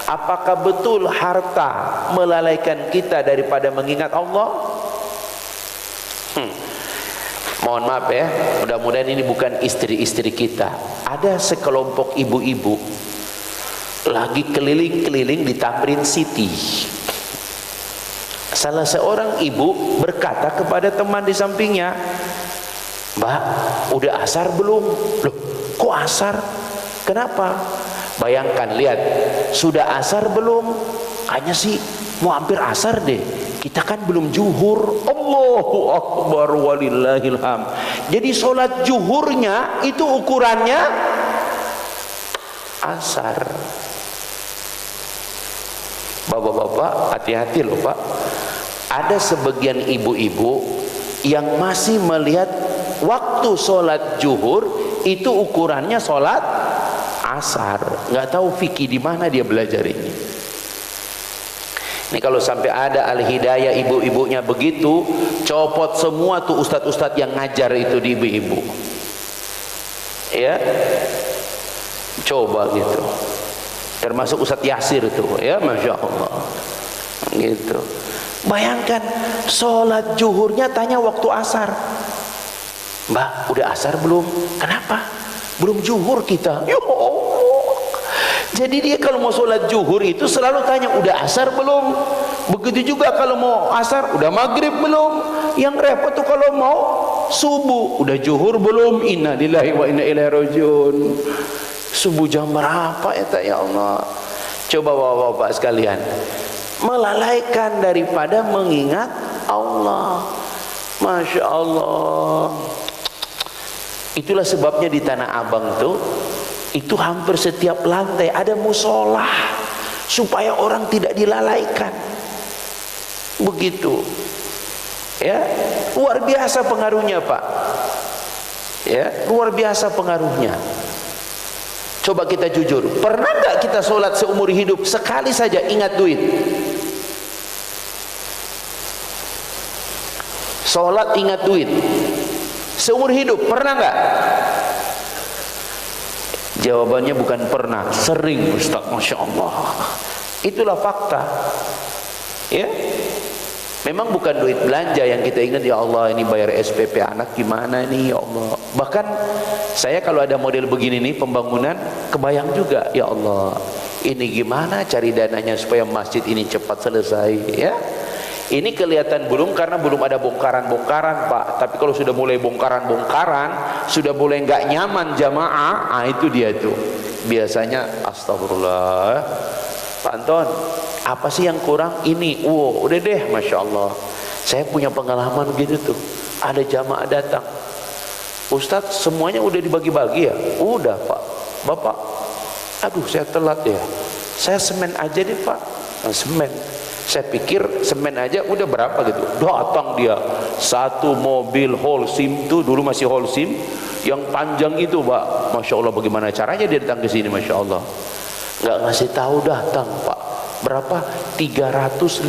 Apakah betul harta melalaikan kita daripada mengingat Allah? Mohon maaf ya, mudah-mudahan ini bukan istri-istri kita. Ada sekelompok ibu-ibu lagi keliling-keliling di Tamrin City. Salah seorang ibu berkata kepada teman di sampingnya, Mbak, udah asar belum? Loh, kok asar? Kenapa? Bayangkan, lihat, sudah asar belum? Kayaknya sih mau hampir asar deh. Kita kan belum zuhur. Allahu Akbar walillahil hamd. Jadi sholat zuhurnya itu ukurannya asar. Bapak-bapak hati-hati loh Pak, ada sebagian ibu-ibu yang masih melihat waktu sholat zuhur itu ukurannya sholat asar. Nggak tahu fikih di mana dia belajar ini. Ini kalau sampai ada al-hidayah ibu-ibunya begitu, copot semua tuh ustadz-ustadz yang ngajar itu di ibu-ibu. Ya, coba gitu. Termasuk Ustadz Yasir itu, ya, masya Allah. Gitu. Bayangkan sholat zuhurnya tanya waktu asar. Mbak, udah asar belum? Kenapa? Belum zuhur kita. Ya Allah. Jadi dia kalau mau sholat zuhur itu selalu tanya udah asar belum? Begitu juga kalau mau asar udah maghrib belum? Yang repot tuh kalau mau subuh udah zuhur belum? Inna lillahi wa inna ilaihi rajiun. Subuh jam berapa ya Allah? Coba bapak-bapak sekalian, melalaikan daripada mengingat Allah. Masya Allah. Itulah sebabnya di Tanah Abang tuh, itu hampir setiap lantai ada musola supaya orang tidak dilalaikan. Begitu. Ya, luar biasa pengaruhnya Pak. Ya, luar biasa pengaruhnya. Coba kita jujur, pernah nggak kita sholat seumur hidup sekali saja ingat duit? Sholat ingat duit seumur hidup, pernah nggak? Jawabannya bukan pernah, sering Ustaz, masya Allah. Itulah fakta. Ya, memang bukan duit belanja yang kita ingat, ya Allah ini bayar SPP anak gimana nih ya Allah. Bahkan saya kalau ada model begini nih pembangunan, kebayang juga ya Allah ini gimana cari dananya supaya masjid ini cepat selesai. Ya, ini kelihatan belum karena belum ada bongkaran-bongkaran Pak. Tapi kalau sudah mulai bongkaran-bongkaran, sudah mulai nggak nyaman jamaah, itu dia tuh biasanya astagfirullah Pak Anton, apa sih yang kurang ini? Wow, udah deh, masya Allah. Saya punya pengalaman gitu tuh. Ada jamaah datang, Ustadz semuanya udah dibagi-bagi ya? Udah Pak. Bapak, aduh saya telat ya. Saya semen aja deh Pak. Nah, semen. Saya pikir semen aja udah berapa gitu. Datang dia satu mobil Holcim tuh, dulu masih Holcim yang panjang itu Pak. Masya Allah, bagaimana caranya dia datang ke sini, masya Allah. Nggak ngasih tahu, datang Pak. Berapa? 350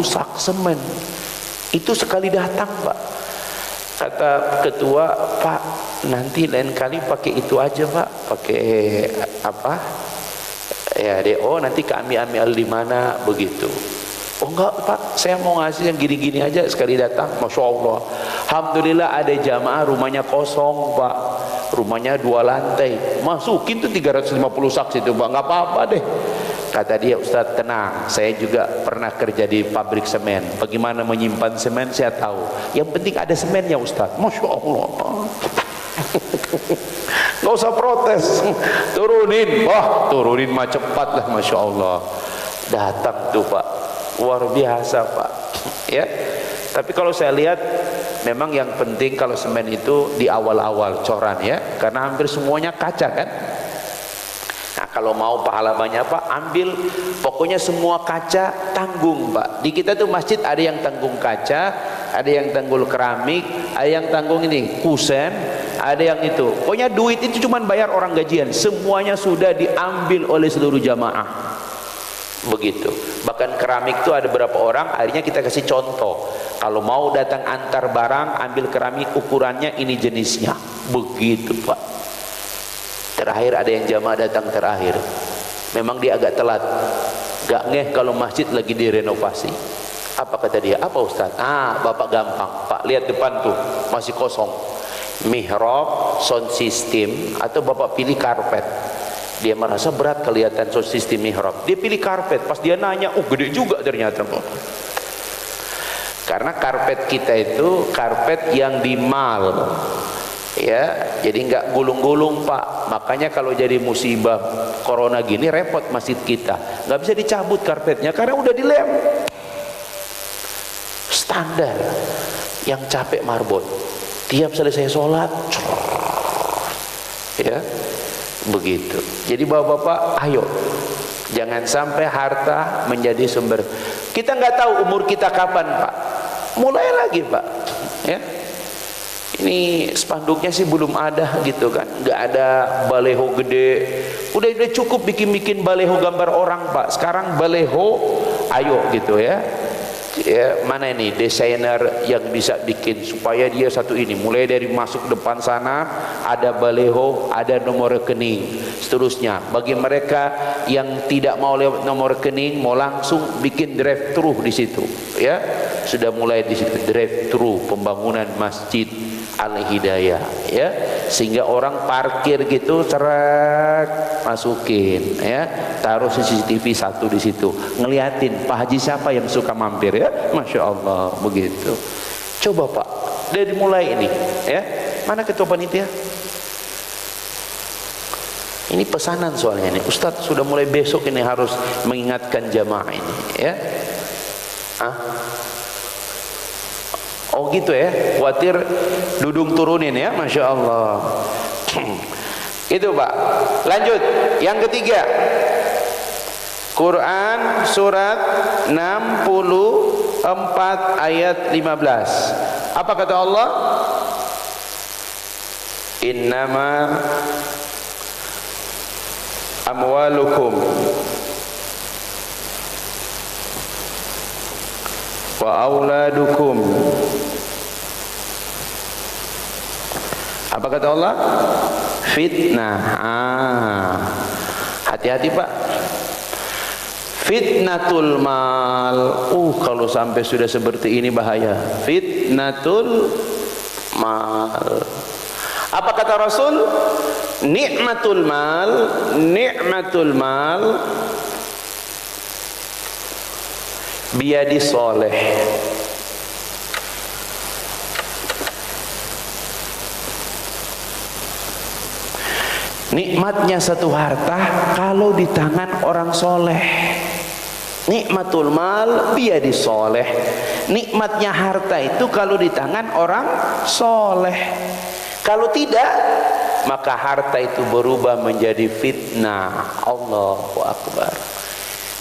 sak semen. Itu sekali datang Pak. Kata ketua, Pak nanti lain kali pakai itu aja Pak. Pakai apa? Ya DO, nanti kami ambil di mana begitu. Oh enggak Pak, saya mau ngasih yang gini-gini aja sekali datang. Masya Allah. Alhamdulillah ada jamaah rumahnya kosong Pak. Rumahnya 2 lantai. Masukin tuh 350 sak itu Pak. Nggak apa-apa deh. Kata dia, Ustadz tenang, saya juga pernah kerja di pabrik semen. Bagaimana menyimpan semen saya tahu. Yang penting ada semennya Ustadz. Masya Allah. Nggak usah protes. Turunin. Wah, turunin mah cepat lah, masya Allah. Datang tuh Pak. Luar biasa Pak. Ya. Tapi kalau saya lihat, memang yang penting kalau semen itu di awal-awal coran ya. Karena hampir semuanya kaca kan. Nah kalau mau pahala banyak Pak, ambil pokoknya semua kaca tanggung Pak. Di kita tuh masjid ada yang tanggung kaca, ada yang tanggung keramik, ada yang tanggung ini kusen, ada yang itu. Pokoknya duit itu cuma bayar orang gajian. Semuanya sudah diambil oleh seluruh jamaah. Begitu. Bahkan keramik itu ada berapa orang, akhirnya kita kasih contoh. Kalau mau datang antar barang, ambil keramik ukurannya ini jenisnya. Begitu Pak. Terakhir ada yang jamaah datang terakhir, memang dia agak telat, gak ngeh kalau masjid lagi direnovasi. Apa kata dia? Apa Ustaz? Bapak gampang Pak, lihat depan tuh masih kosong, mihrab, sound system, atau Bapak pilih karpet. Dia merasa berat kelihatan sound system mihrab, dia pilih karpet. Pas dia nanya, gede juga ternyata Pak. Karena karpet kita itu karpet yang di mall. Ya, jadi nggak gulung-gulung Pak. Makanya kalau jadi musibah corona gini repot masjid kita, nggak bisa dicabut karpetnya karena udah dilem standar. Yang capek marbot, tiap selesai sholat ya begitu. Jadi bapak-bapak ayo Jangan sampai harta menjadi sumber. Kita nggak tahu umur kita kapan, Pak. Mulai lagi, Pak. Ya. Ini spanduknya sih belum ada gitu kan. Nggak ada baleho gede. Udah cukup bikin baleho gambar orang, Pak. Sekarang baleho, ayo gitu ya. Ya, mana ini desainer yang bisa bikin supaya dia satu ini, mulai dari masuk depan sana ada baleho, ada nomor rekening, seterusnya. Bagi mereka yang tidak mau lewat nomor rekening, mau langsung bikin drive thru di situ, ya. Sudah mulai di situ drive thru pembangunan Masjid Al-Hidayah, ya, sehingga orang parkir gitu cerak masukin, ya, taruh CCTV satu di situ, ngeliatin Pak Haji siapa yang suka mampir, ya, Masya Allah, begitu. Coba Pak, dari mulai ini, ya, mana ketua panitia? Ini pesanan soalnya nih, Ustadz sudah mulai besok ini harus mengingatkan jamaah ini, ya. Oh gitu ya, khawatir dudung turunin ya, Masya Allah. Itu Pak. Lanjut, yang ketiga, Quran surat 64 ayat 15. Apa kata Allah? Innama amwalukum wa auladukum. Apa kata Allah? Fitnah. Hati-hati Pak. Fitnatul mal. Kalau sampai sudah seperti ini bahaya. Fitnatul mal. Apa kata Rasul? Nikmatul mal, nikmatul mal biyadi soleh. Nikmatnya satu harta kalau di tangan orang soleh. Nikmatul mal biyadi soleh. Nikmatnya harta itu kalau di tangan orang soleh. Kalau tidak, maka harta itu berubah menjadi fitnah. Allahu Akbar.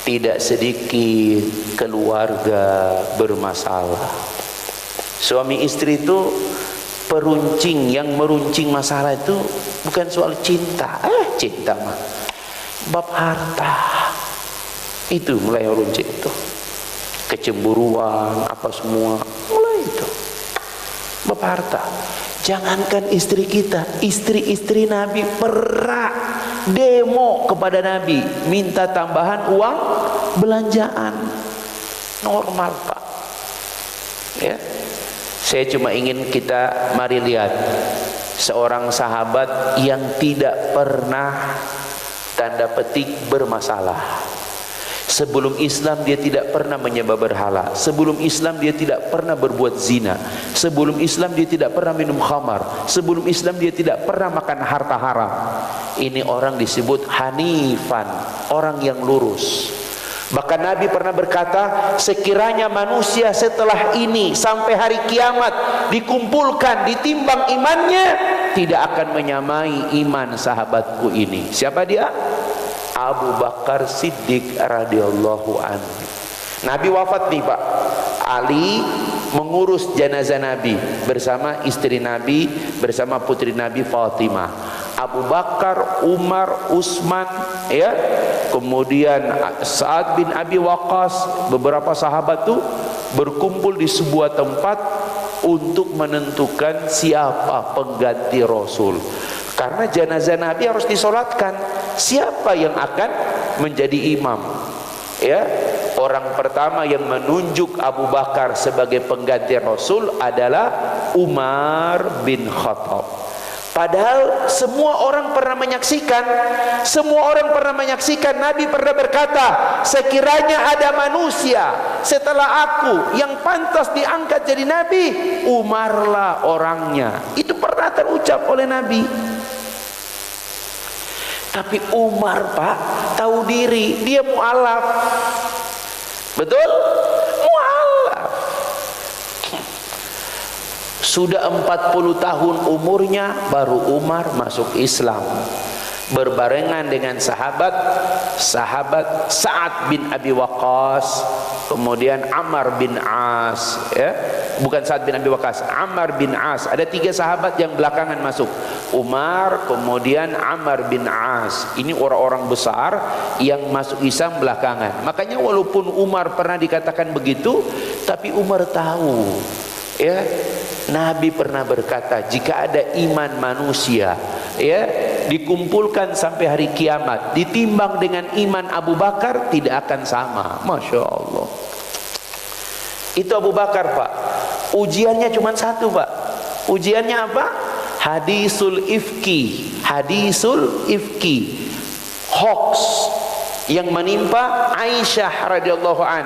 Tidak sedikit keluarga bermasalah. Suami istri itu peruncing, yang meruncing masalah itu bukan soal cinta. Cinta mah bab harta. Itu mulai runcing itu. Kecemburuan apa semua mulai itu. Bab harta. Jangankan istri kita, istri-istri Nabi pernah demo kepada Nabi, minta tambahan uang belanjaan. Normal Pak. Ya. Saya cuma ingin kita mari lihat seorang sahabat yang tidak pernah tanda petik bermasalah. Sebelum Islam dia tidak pernah menyembah berhala. Sebelum Islam dia tidak pernah berbuat zina. Sebelum Islam dia tidak pernah minum khamar. Sebelum Islam dia tidak pernah makan harta haram. Ini orang disebut hanifan, orang yang lurus. Bahkan Nabi pernah berkata, sekiranya manusia setelah ini sampai hari kiamat dikumpulkan, ditimbang imannya, tidak akan menyamai iman sahabatku ini. Siapa dia? Abu Bakar Siddiq radhiyallahu anhu. Nabi wafat nih Pak. Ali mengurus jenazah Nabi bersama istri Nabi, bersama putri Nabi Fatimah. Abu Bakar, Umar, Utsman, ya. Kemudian Sa'ad bin Abi Waqqas, beberapa sahabat tuh berkumpul di sebuah tempat untuk menentukan siapa pengganti Rasul. Karena jenazah Nabi harus disolatkan. Siapa yang akan menjadi imam? Ya, orang pertama yang menunjuk Abu Bakar sebagai pengganti Rasul adalah Umar bin Khattab. Padahal semua orang pernah menyaksikan, Nabi pernah berkata, sekiranya ada manusia setelah aku yang pantas diangkat jadi Nabi, Umarlah orangnya. Itu pernah terucap oleh Nabi. Tapi Umar Pak tahu diri, dia mu'alaf. Betul? Mu'alaf. Sudah 40 tahun umurnya baru Umar masuk Islam. berbarengan dengan sahabat Sa'ad bin Abi Waqqas, kemudian Ammar bin As, ya. Bukan Sa'ad bin Abi Waqqas, Ammar bin As. Ada 3 sahabat yang belakangan masuk. Umar, kemudian Ammar bin As. Ini orang-orang besar yang masuk Islam belakangan. Makanya walaupun Umar pernah dikatakan begitu, tapi Umar tahu, ya, Nabi pernah berkata, jika ada iman manusia, ya, dikumpulkan sampai hari kiamat, ditimbang dengan iman Abu Bakar, tidak akan sama. Masya Allah. Itu Abu Bakar, Pak. Ujiannya cuma satu, Pak. Ujiannya apa? Hadisul ifki. Hadisul ifki, hoax yang menimpa Aisyah radhiyallahu an.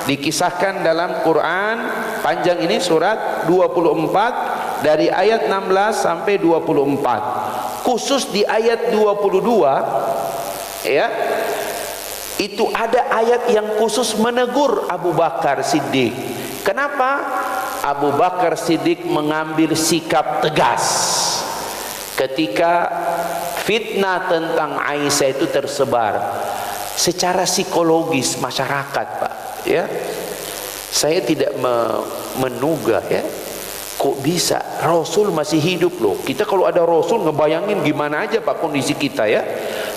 Dikisahkan dalam Quran panjang ini, surat 24 dari ayat 16 sampai 24. Khusus di ayat 22, ya, itu ada ayat yang khusus menegur Abu Bakar Siddiq. Kenapa? Abu Bakar Siddiq mengambil sikap tegas ketika fitnah tentang Aisyah itu tersebar secara psikologis masyarakat, Pak, ya. Saya tidak menduga, ya, kok bisa Rasul masih hidup loh. Kita kalau ada Rasul ngebayangin gimana aja, Pak, kondisi kita, ya.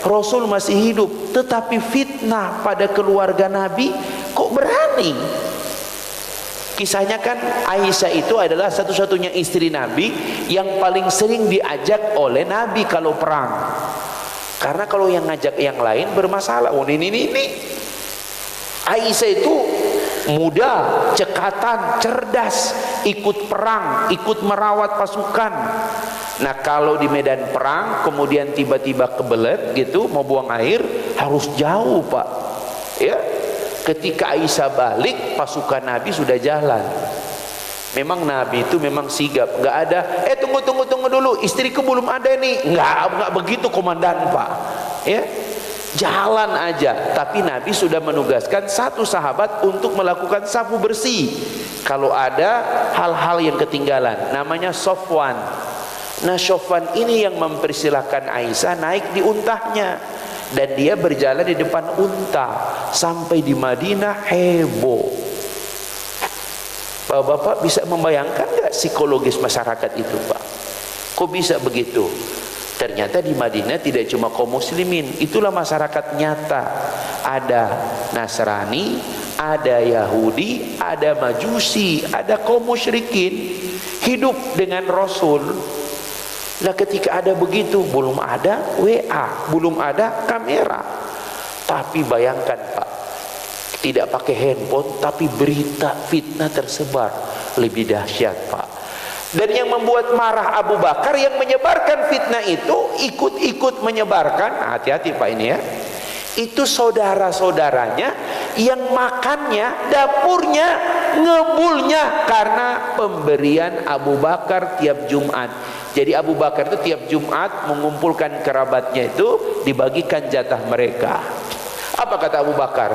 Rasul masih hidup, tetapi fitnah pada keluarga Nabi kok berani. Kisahnya kan Aisyah itu adalah satu-satunya istri Nabi yang paling sering diajak oleh Nabi kalau perang. Karena kalau yang ngajak yang lain bermasalah. Oh, ini. Aisyah itu muda, cekatan, cerdas, ikut perang, ikut merawat pasukan. Nah, kalau di medan perang kemudian tiba-tiba kebelet gitu, mau buang air, harus jauh, Pak, ya. Ketika Aisyah balik, pasukan Nabi sudah jalan. Memang Nabi itu memang sigap, nggak ada tunggu dulu, istriku belum ada nih, nggak begitu komandan, Pak, ya. Jalan aja. Tapi Nabi sudah menugaskan satu sahabat untuk melakukan safu bersih kalau ada hal-hal yang ketinggalan, namanya Sofwan. Nah, Sofwan ini yang mempersilahkan Aisyah naik di untahnya, dan dia berjalan di depan unta sampai di Madinah. Heboh. Bapak-bapak bisa membayangkan nggak psikologis masyarakat itu, Pak? Kok bisa begitu? Ternyata di Madinah tidak cuma kaum muslimin, itulah masyarakat nyata. Ada Nasrani, ada Yahudi, ada Majusi, ada kaum musyrikin hidup dengan Rasul. Nah, ketika ada begitu, belum ada WA, belum ada kamera. Tapi bayangkan, Pak, tidak pakai handphone, tapi berita fitnah tersebar. Lebih dahsyat, Pak. Dan yang membuat marah Abu Bakar yang menyebarkan fitnah itu, ikut-ikut menyebarkan, hati-hati, Pak, ini, ya, itu saudara-saudaranya yang makannya, dapurnya, ngebulnya karena pemberian Abu Bakar tiap Jumat. Jadi Abu Bakar itu tiap Jumat mengumpulkan kerabatnya itu, dibagikan jatah mereka. Apa kata Abu Bakar?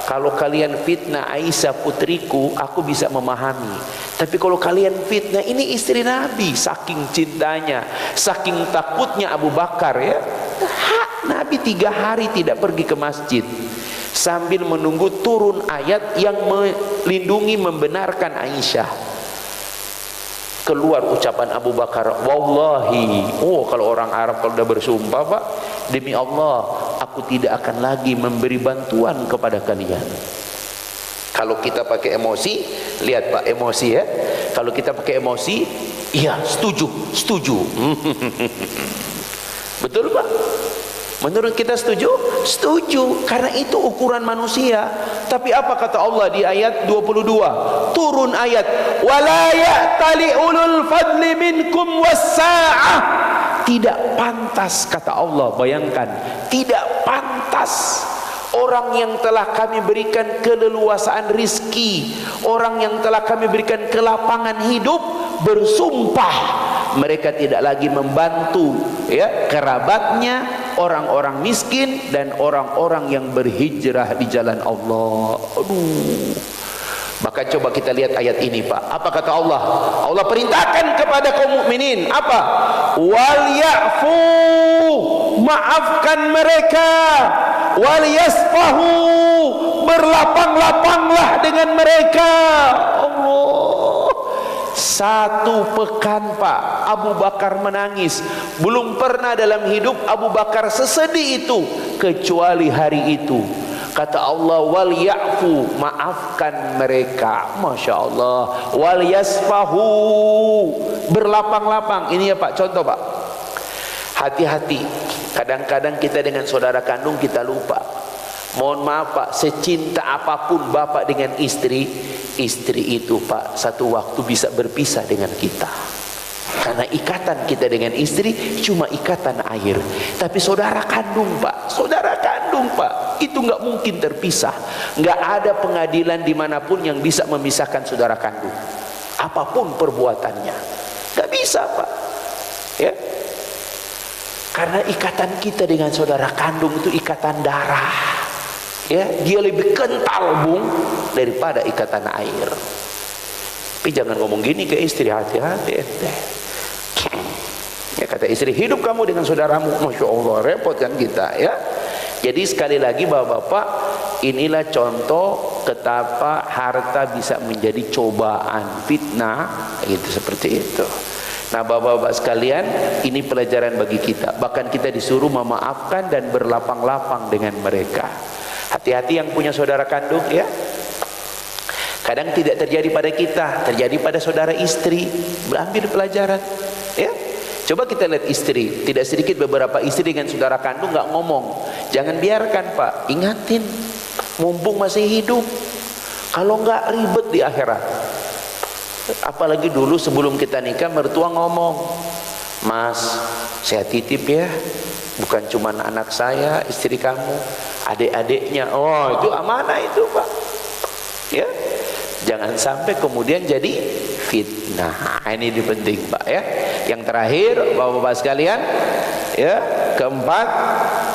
Kalau kalian fitnah Aisyah putriku, aku bisa memahami. Tapi kalau kalian fitnah ini istri Nabi, saking cintanya, saking takutnya Abu Bakar, ya, Nabi 3 hari tidak pergi ke masjid sambil menunggu turun ayat yang melindungi, membenarkan Aisyah. Keluar ucapan Abu Bakar, wallahi, kalau orang Arab kalau udah bersumpah, Pak, demi Allah, aku tidak akan lagi memberi bantuan kepada kalian. Kalau kita pakai emosi, lihat, Pak, emosi, ya. Kalau kita pakai emosi, iya, setuju. Betul, Pak? Menurut kita setuju? Setuju, karena itu ukuran manusia. Tapi apa kata Allah di ayat 22? Turun ayat, wala ya'tali ulul fadli minkum wassa'ah. Tidak pantas, kata Allah, bayangkan, tidak pantas orang yang telah kami berikan keleluasaan rizki, orang yang telah kami berikan kelapangan hidup, bersumpah mereka tidak lagi membantu, ya, kerabatnya, orang-orang miskin, dan orang-orang yang berhijrah di jalan Allah. Aduh. Maka coba kita lihat ayat ini, Pak. Apa kata Allah? Allah perintahkan kepada kaum mukminin apa? Wal ya'fu, maafkan mereka. Wal yasfahu, berlapang-lapanglah dengan mereka. Allah, 1 pekan Pak, Abu Bakar menangis. Belum pernah dalam hidup Abu Bakar sesedih itu kecuali hari itu. Kata Allah, wal ya'fu, maafkan mereka. Masya Allah. Wal yasfahu, berlapang-lapang. Ini ya Pak, contoh Pak. Hati-hati, kadang-kadang kita dengan saudara kandung kita lupa. Mohon maaf Pak, secinta apapun bapak dengan istri, istri itu Pak satu waktu bisa berpisah dengan kita. Karena ikatan kita dengan istri cuma ikatan air. Tapi saudara kandung Pak, saudara kandung Pak, itu nggak mungkin terpisah. Nggak ada pengadilan dimanapun yang bisa memisahkan saudara kandung. Apapun perbuatannya, nggak bisa Pak. Ya, karena ikatan kita dengan saudara kandung itu ikatan darah. Ya, dia lebih kental Bung daripada ikatan air. Tapi jangan ngomong gini ke istri, hati-hati ente. Ya, kata istri, hidup kamu dengan saudaramu. Masya Allah, repot kan kita ya. Jadi sekali lagi bapak-bapak, inilah contoh betapa harta bisa menjadi cobaan, fitnah, itu seperti itu. Nah bapak-bapak sekalian, ini pelajaran bagi kita. Bahkan kita disuruh memaafkan dan berlapang-lapang dengan mereka. Hati-hati yang punya saudara kandung ya. Kadang tidak terjadi pada kita, terjadi pada saudara istri. Ambil pelajaran ya. Coba kita lihat istri, tidak sedikit beberapa istri dengan saudara kandung nggak ngomong. Jangan biarkan Pak, ingatin, mumpung masih hidup. Kalau nggak ribet di akhirat. Apalagi dulu sebelum kita nikah, mertua ngomong, Mas, saya titip ya, bukan cuma anak saya, istri kamu, adik-adiknya. Oh, itu amanah itu Pak ya. Jangan sampai kemudian jadi fitnah. Ini penting Pak ya. Yang terakhir bapak-bapak sekalian ya, keempat,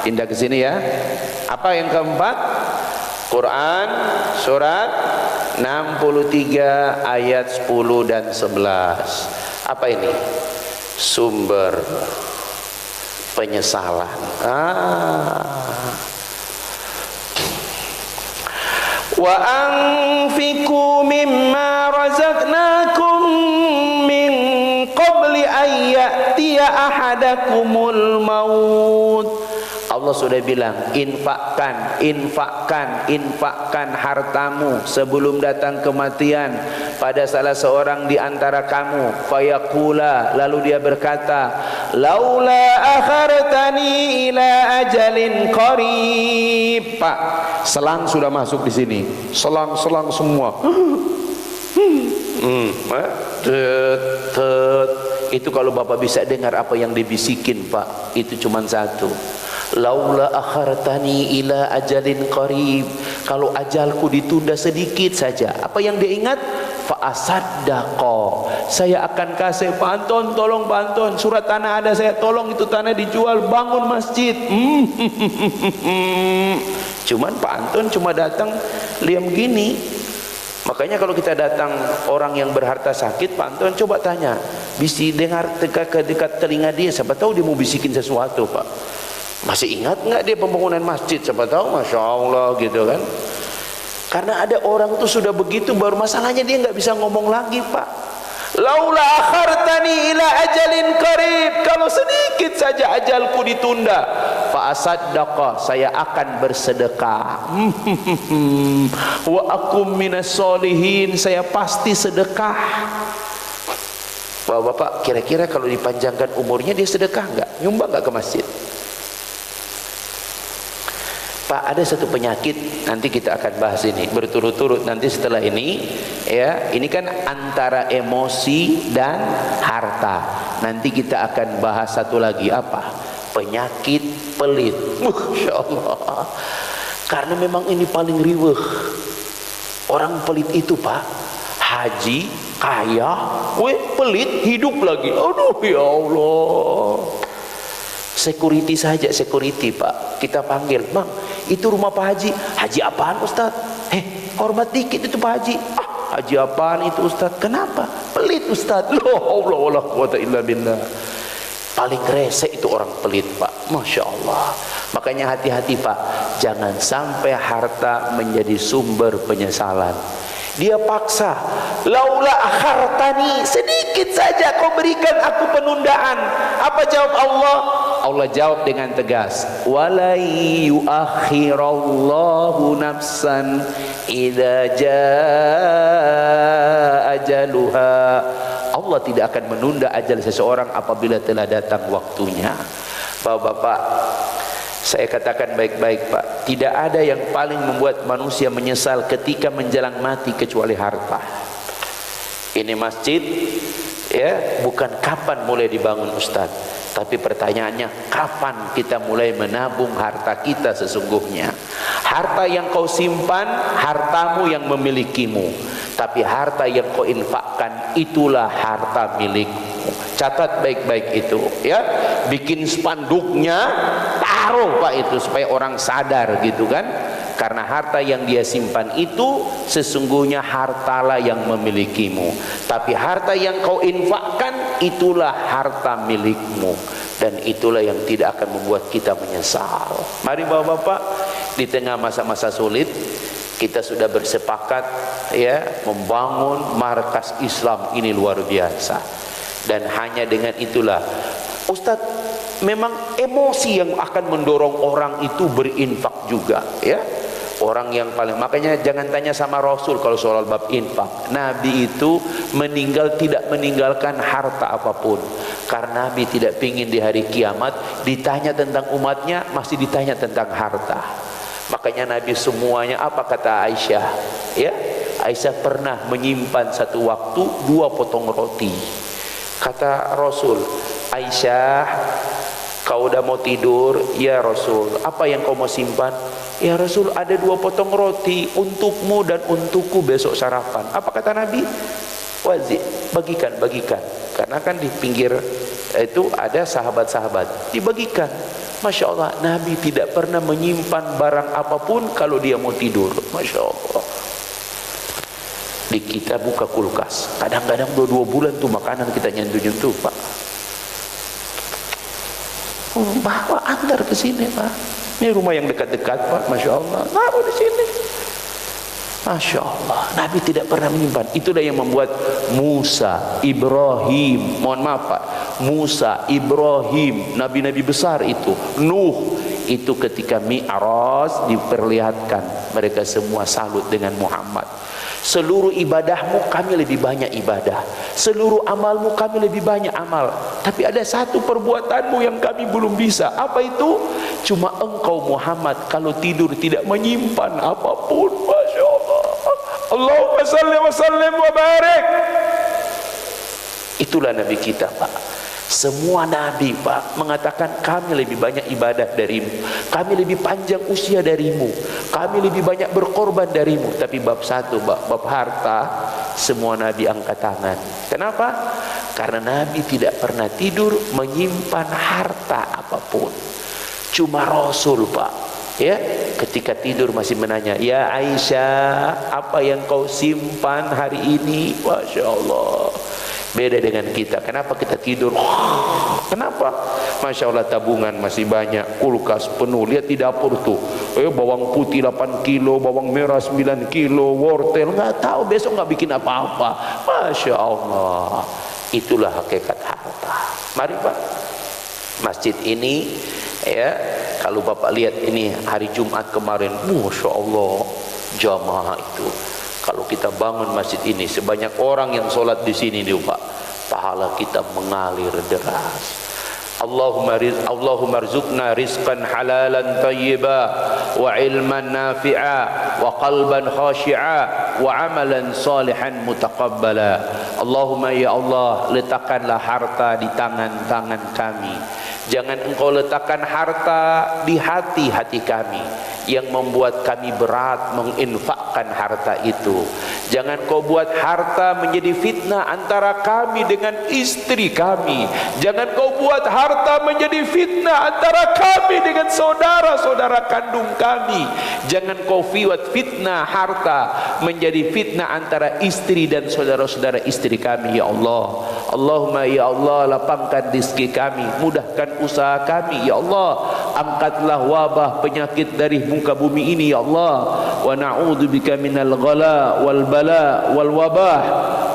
pindah ke sini ya. Apa yang keempat? Quran surat 63 ayat 10 dan 11. Apa ini? Sumber penyesalan. Wa anfiqu mimma razaqnakum min qabli an ya'tiya ahadakumul maut. Allah sudah bilang, infakkan hartamu sebelum datang kematian pada salah seorang di antara kamu. Fayaqula, lalu dia berkata, laula akhartani ila ajalin qarib. Pak, selang sudah masuk di sini, selang semua. Itu kalau bapak bisa dengar apa yang dibisikin Pak, itu cuma satu. Laula akhartani ila ajalin qarib, kalau ajalku ditunda sedikit saja. Apa yang dia ingat? Fa asaddaqa, saya akan kasih Pak Anton, tolong Pak Anton, surat tanah ada, saya tolong itu tanah dijual, bangun masjid. Cuman Pak Anton cuma datang liam gini. Makanya kalau kita datang orang yang berharta sakit, Pak Anton coba tanya, bisi dengar dekat telinga dia, siapa tahu dia mau bisikin sesuatu Pak. Masih ingat nggak dia pembangunan masjid? Siapa tahu, masya Allah gitu kan. Karena ada orang tuh sudah begitu, baru masalahnya dia nggak bisa ngomong lagi Pak. Laula akhartani ila ajalin qarib, kalau sedikit saja ajalku ditunda, fa asaddaqa, saya akan bersedekah. Wa akum minas solihin, saya pasti sedekah. Bapak-bapak, kira-kira kalau dipanjangkan umurnya dia sedekah nggak? Nyumbang nggak ke masjid? Pak, ada satu penyakit, nanti kita akan bahas ini berturut-turut nanti setelah ini ya. Ini kan antara emosi dan harta. Nanti kita akan bahas satu lagi, apa? Penyakit pelit. Masya Allah. Karena memang ini paling riweh. Orang pelit itu Pak, haji, kaya, pelit, hidup lagi. Aduh ya Allah. Security saja, security Pak, kita panggil, Bang, itu rumah Pak Haji. Haji apaan Ustaz? Hormat dikit itu Pak Haji. Haji apaan itu Ustaz? Kenapa? Pelit Ustaz. Loh, Allah wala quwata illa billah. Paling resek itu itu orang pelit Pak, Masya Allah. Makanya hati-hati Pak, jangan sampai harta menjadi sumber penyesalan. Dia paksa, laula akhartani, sedikit saja kau berikan aku penundaan. Apa jawab Allah? Allah jawab dengan tegas, walai yuakhirallahu nafsan idza jaa ajaluha. Allah tidak akan menunda ajal seseorang apabila telah datang waktunya. Bapak-bapak, saya katakan baik-baik Pak, tidak ada yang paling membuat manusia menyesal ketika menjelang mati kecuali harta. Ini masjid ya, bukan kapan mulai dibangun Ustaz, tapi pertanyaannya kapan kita mulai menabung harta kita sesungguhnya. Harta yang kau simpan, hartamu yang memilikimu, tapi harta yang kau infakkan itulah harta milikmu. Catat baik-baik itu ya, bikin spanduknya, taruh Pak itu supaya orang sadar gitu kan. Karena harta yang dia simpan itu sesungguhnya hartalah yang memilikimu, tapi harta yang kau infakkan itulah harta milikmu, dan itulah yang tidak akan membuat kita menyesal. Mari Bapak-bapak, di tengah masa-masa sulit kita sudah bersepakat ya membangun markas Islam ini luar biasa, dan hanya dengan itulah Ustadz, memang emosi yang akan mendorong orang itu berinfak juga ya. Orang yang paling, makanya jangan tanya sama Rasul kalau soal bab infak. Nabi itu meninggal tidak meninggalkan harta apapun, karena Nabi tidak ingin di hari kiamat ditanya tentang umatnya masih ditanya tentang harta. Makanya Nabi semuanya, apa kata Aisyah ya, Aisyah pernah menyimpan satu waktu 2 potong roti. Kata Rasul, Aisyah, kau udah mau tidur? Ya Rasul. Apa yang kau mau simpan? Ya Rasul, ada 2 potong roti untukmu dan untukku besok sarapan. Apa kata Nabi? Wazir, bagikan. Karena kan di pinggir itu ada sahabat-sahabat, dibagikan. Masya Allah, Nabi tidak pernah menyimpan barang apapun kalau dia mau tidur. Masya Allah. Di kita buka kulkas, kadang-kadang 2 bulan tuh makanan kita nyentuh-nyentuh Pak. Bawa antar ke sini Pak. Ini rumah yang dekat-dekat Pak, Masya Allah. Taruh di sini. Masya Allah, Nabi tidak pernah menyimpan. Itulah yang membuat Musa, Ibrahim, mohon maaf Pak, Musa, Ibrahim, nabi-nabi besar itu, Nuh, itu ketika Mi'raj diperlihatkan, mereka semua salut dengan Muhammad. Seluruh ibadahmu kami lebih banyak ibadah, seluruh amalmu kami lebih banyak amal, tapi ada satu perbuatanmu yang kami belum bisa. Apa itu? Cuma engkau Muhammad kalau tidur tidak menyimpan apapun. Masya Allah. Allahumma salli wa sallim wa barik. Itulah Nabi kita Pak. Semua Nabi Pak mengatakan kami lebih banyak ibadah darimu, kami lebih panjang usia darimu, kami lebih banyak berkorban darimu. Tapi bab satu, bab harta, semua Nabi angkat tangan. Kenapa? Karena Nabi tidak pernah tidur menyimpan harta apapun. Cuma Rasul Pak ya, ketika tidur masih menanya, ya Aisyah, apa yang kau simpan hari ini? Masya Allah. Beda dengan kita. Kenapa kita tidur? Kenapa? Masya Allah, tabungan masih banyak, kulkas penuh. Lihat di dapur tuh, bawang putih 8 kilo, bawang merah 9 kilo, wortel, nggak tahu besok nggak bikin apa-apa. Masya Allah. Itulah hakikat harta. Mari Pak, masjid ini ya, kalau Bapak lihat ini hari Jumat kemarin, Masya Allah, jamaah itu. Kalau kita bangun masjid ini, sebanyak orang yang sholat di sini nih Pak, pahala kita mengalir deras. Allahumma rizqna rizqan halalan tayyiba, wa ilman nafi'a, wa qalban khashi'a, wa amalan salihan mutaqabbala. Allahumma ya Allah, letakkanlah harta di tangan-tangan kami. Jangan engkau letakkan harta di hati-hati kami yang membuat kami berat menginfakkan harta itu. Jangan kau buat harta menjadi fitnah antara kami dengan istri kami. Jangan kau buat harta menjadi fitnah antara kami dengan saudara-saudara kandung kami. Jangan kau buat fitnah harta menjadi fitnah antara istri dan saudara-saudara istri kami ya Allah. Allahumma ya Allah, lapangkan rezeki kami, mudahkan usaha kami ya Allah, angkatlah wabah penyakit dari muka bumi ini ya Allah. Wa na'udzubika minal ghala wal bala wal wabah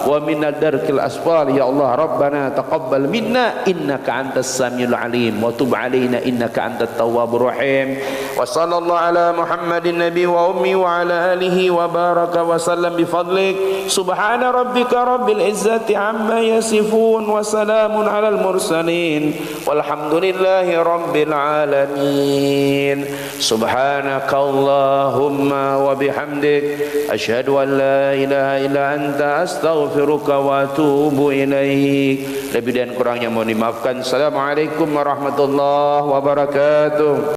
wa minad darkil asfal ya Allah. Rabbana taqabbal minna innaka antas samiul alim wa tub alaina innaka antat tawwabur rahim. Wa sallallahu ala Muhammadin nabi wa ummi wa ala alihi wa baraka wa sallam bi fadlik. Subhana rabbika rabbil izzati amma yasifun wa salamun alal mursalin walhamdulillahi rabbil alamin. Subhanaka Allahumma wa bihamdik asyhadu an la ilaha illa anta astaghfiruka wa atubu ilaik. Lebih dan kurangnya mohon dimaafkan. Assalamualaikum warahmatullahi wabarakatuh.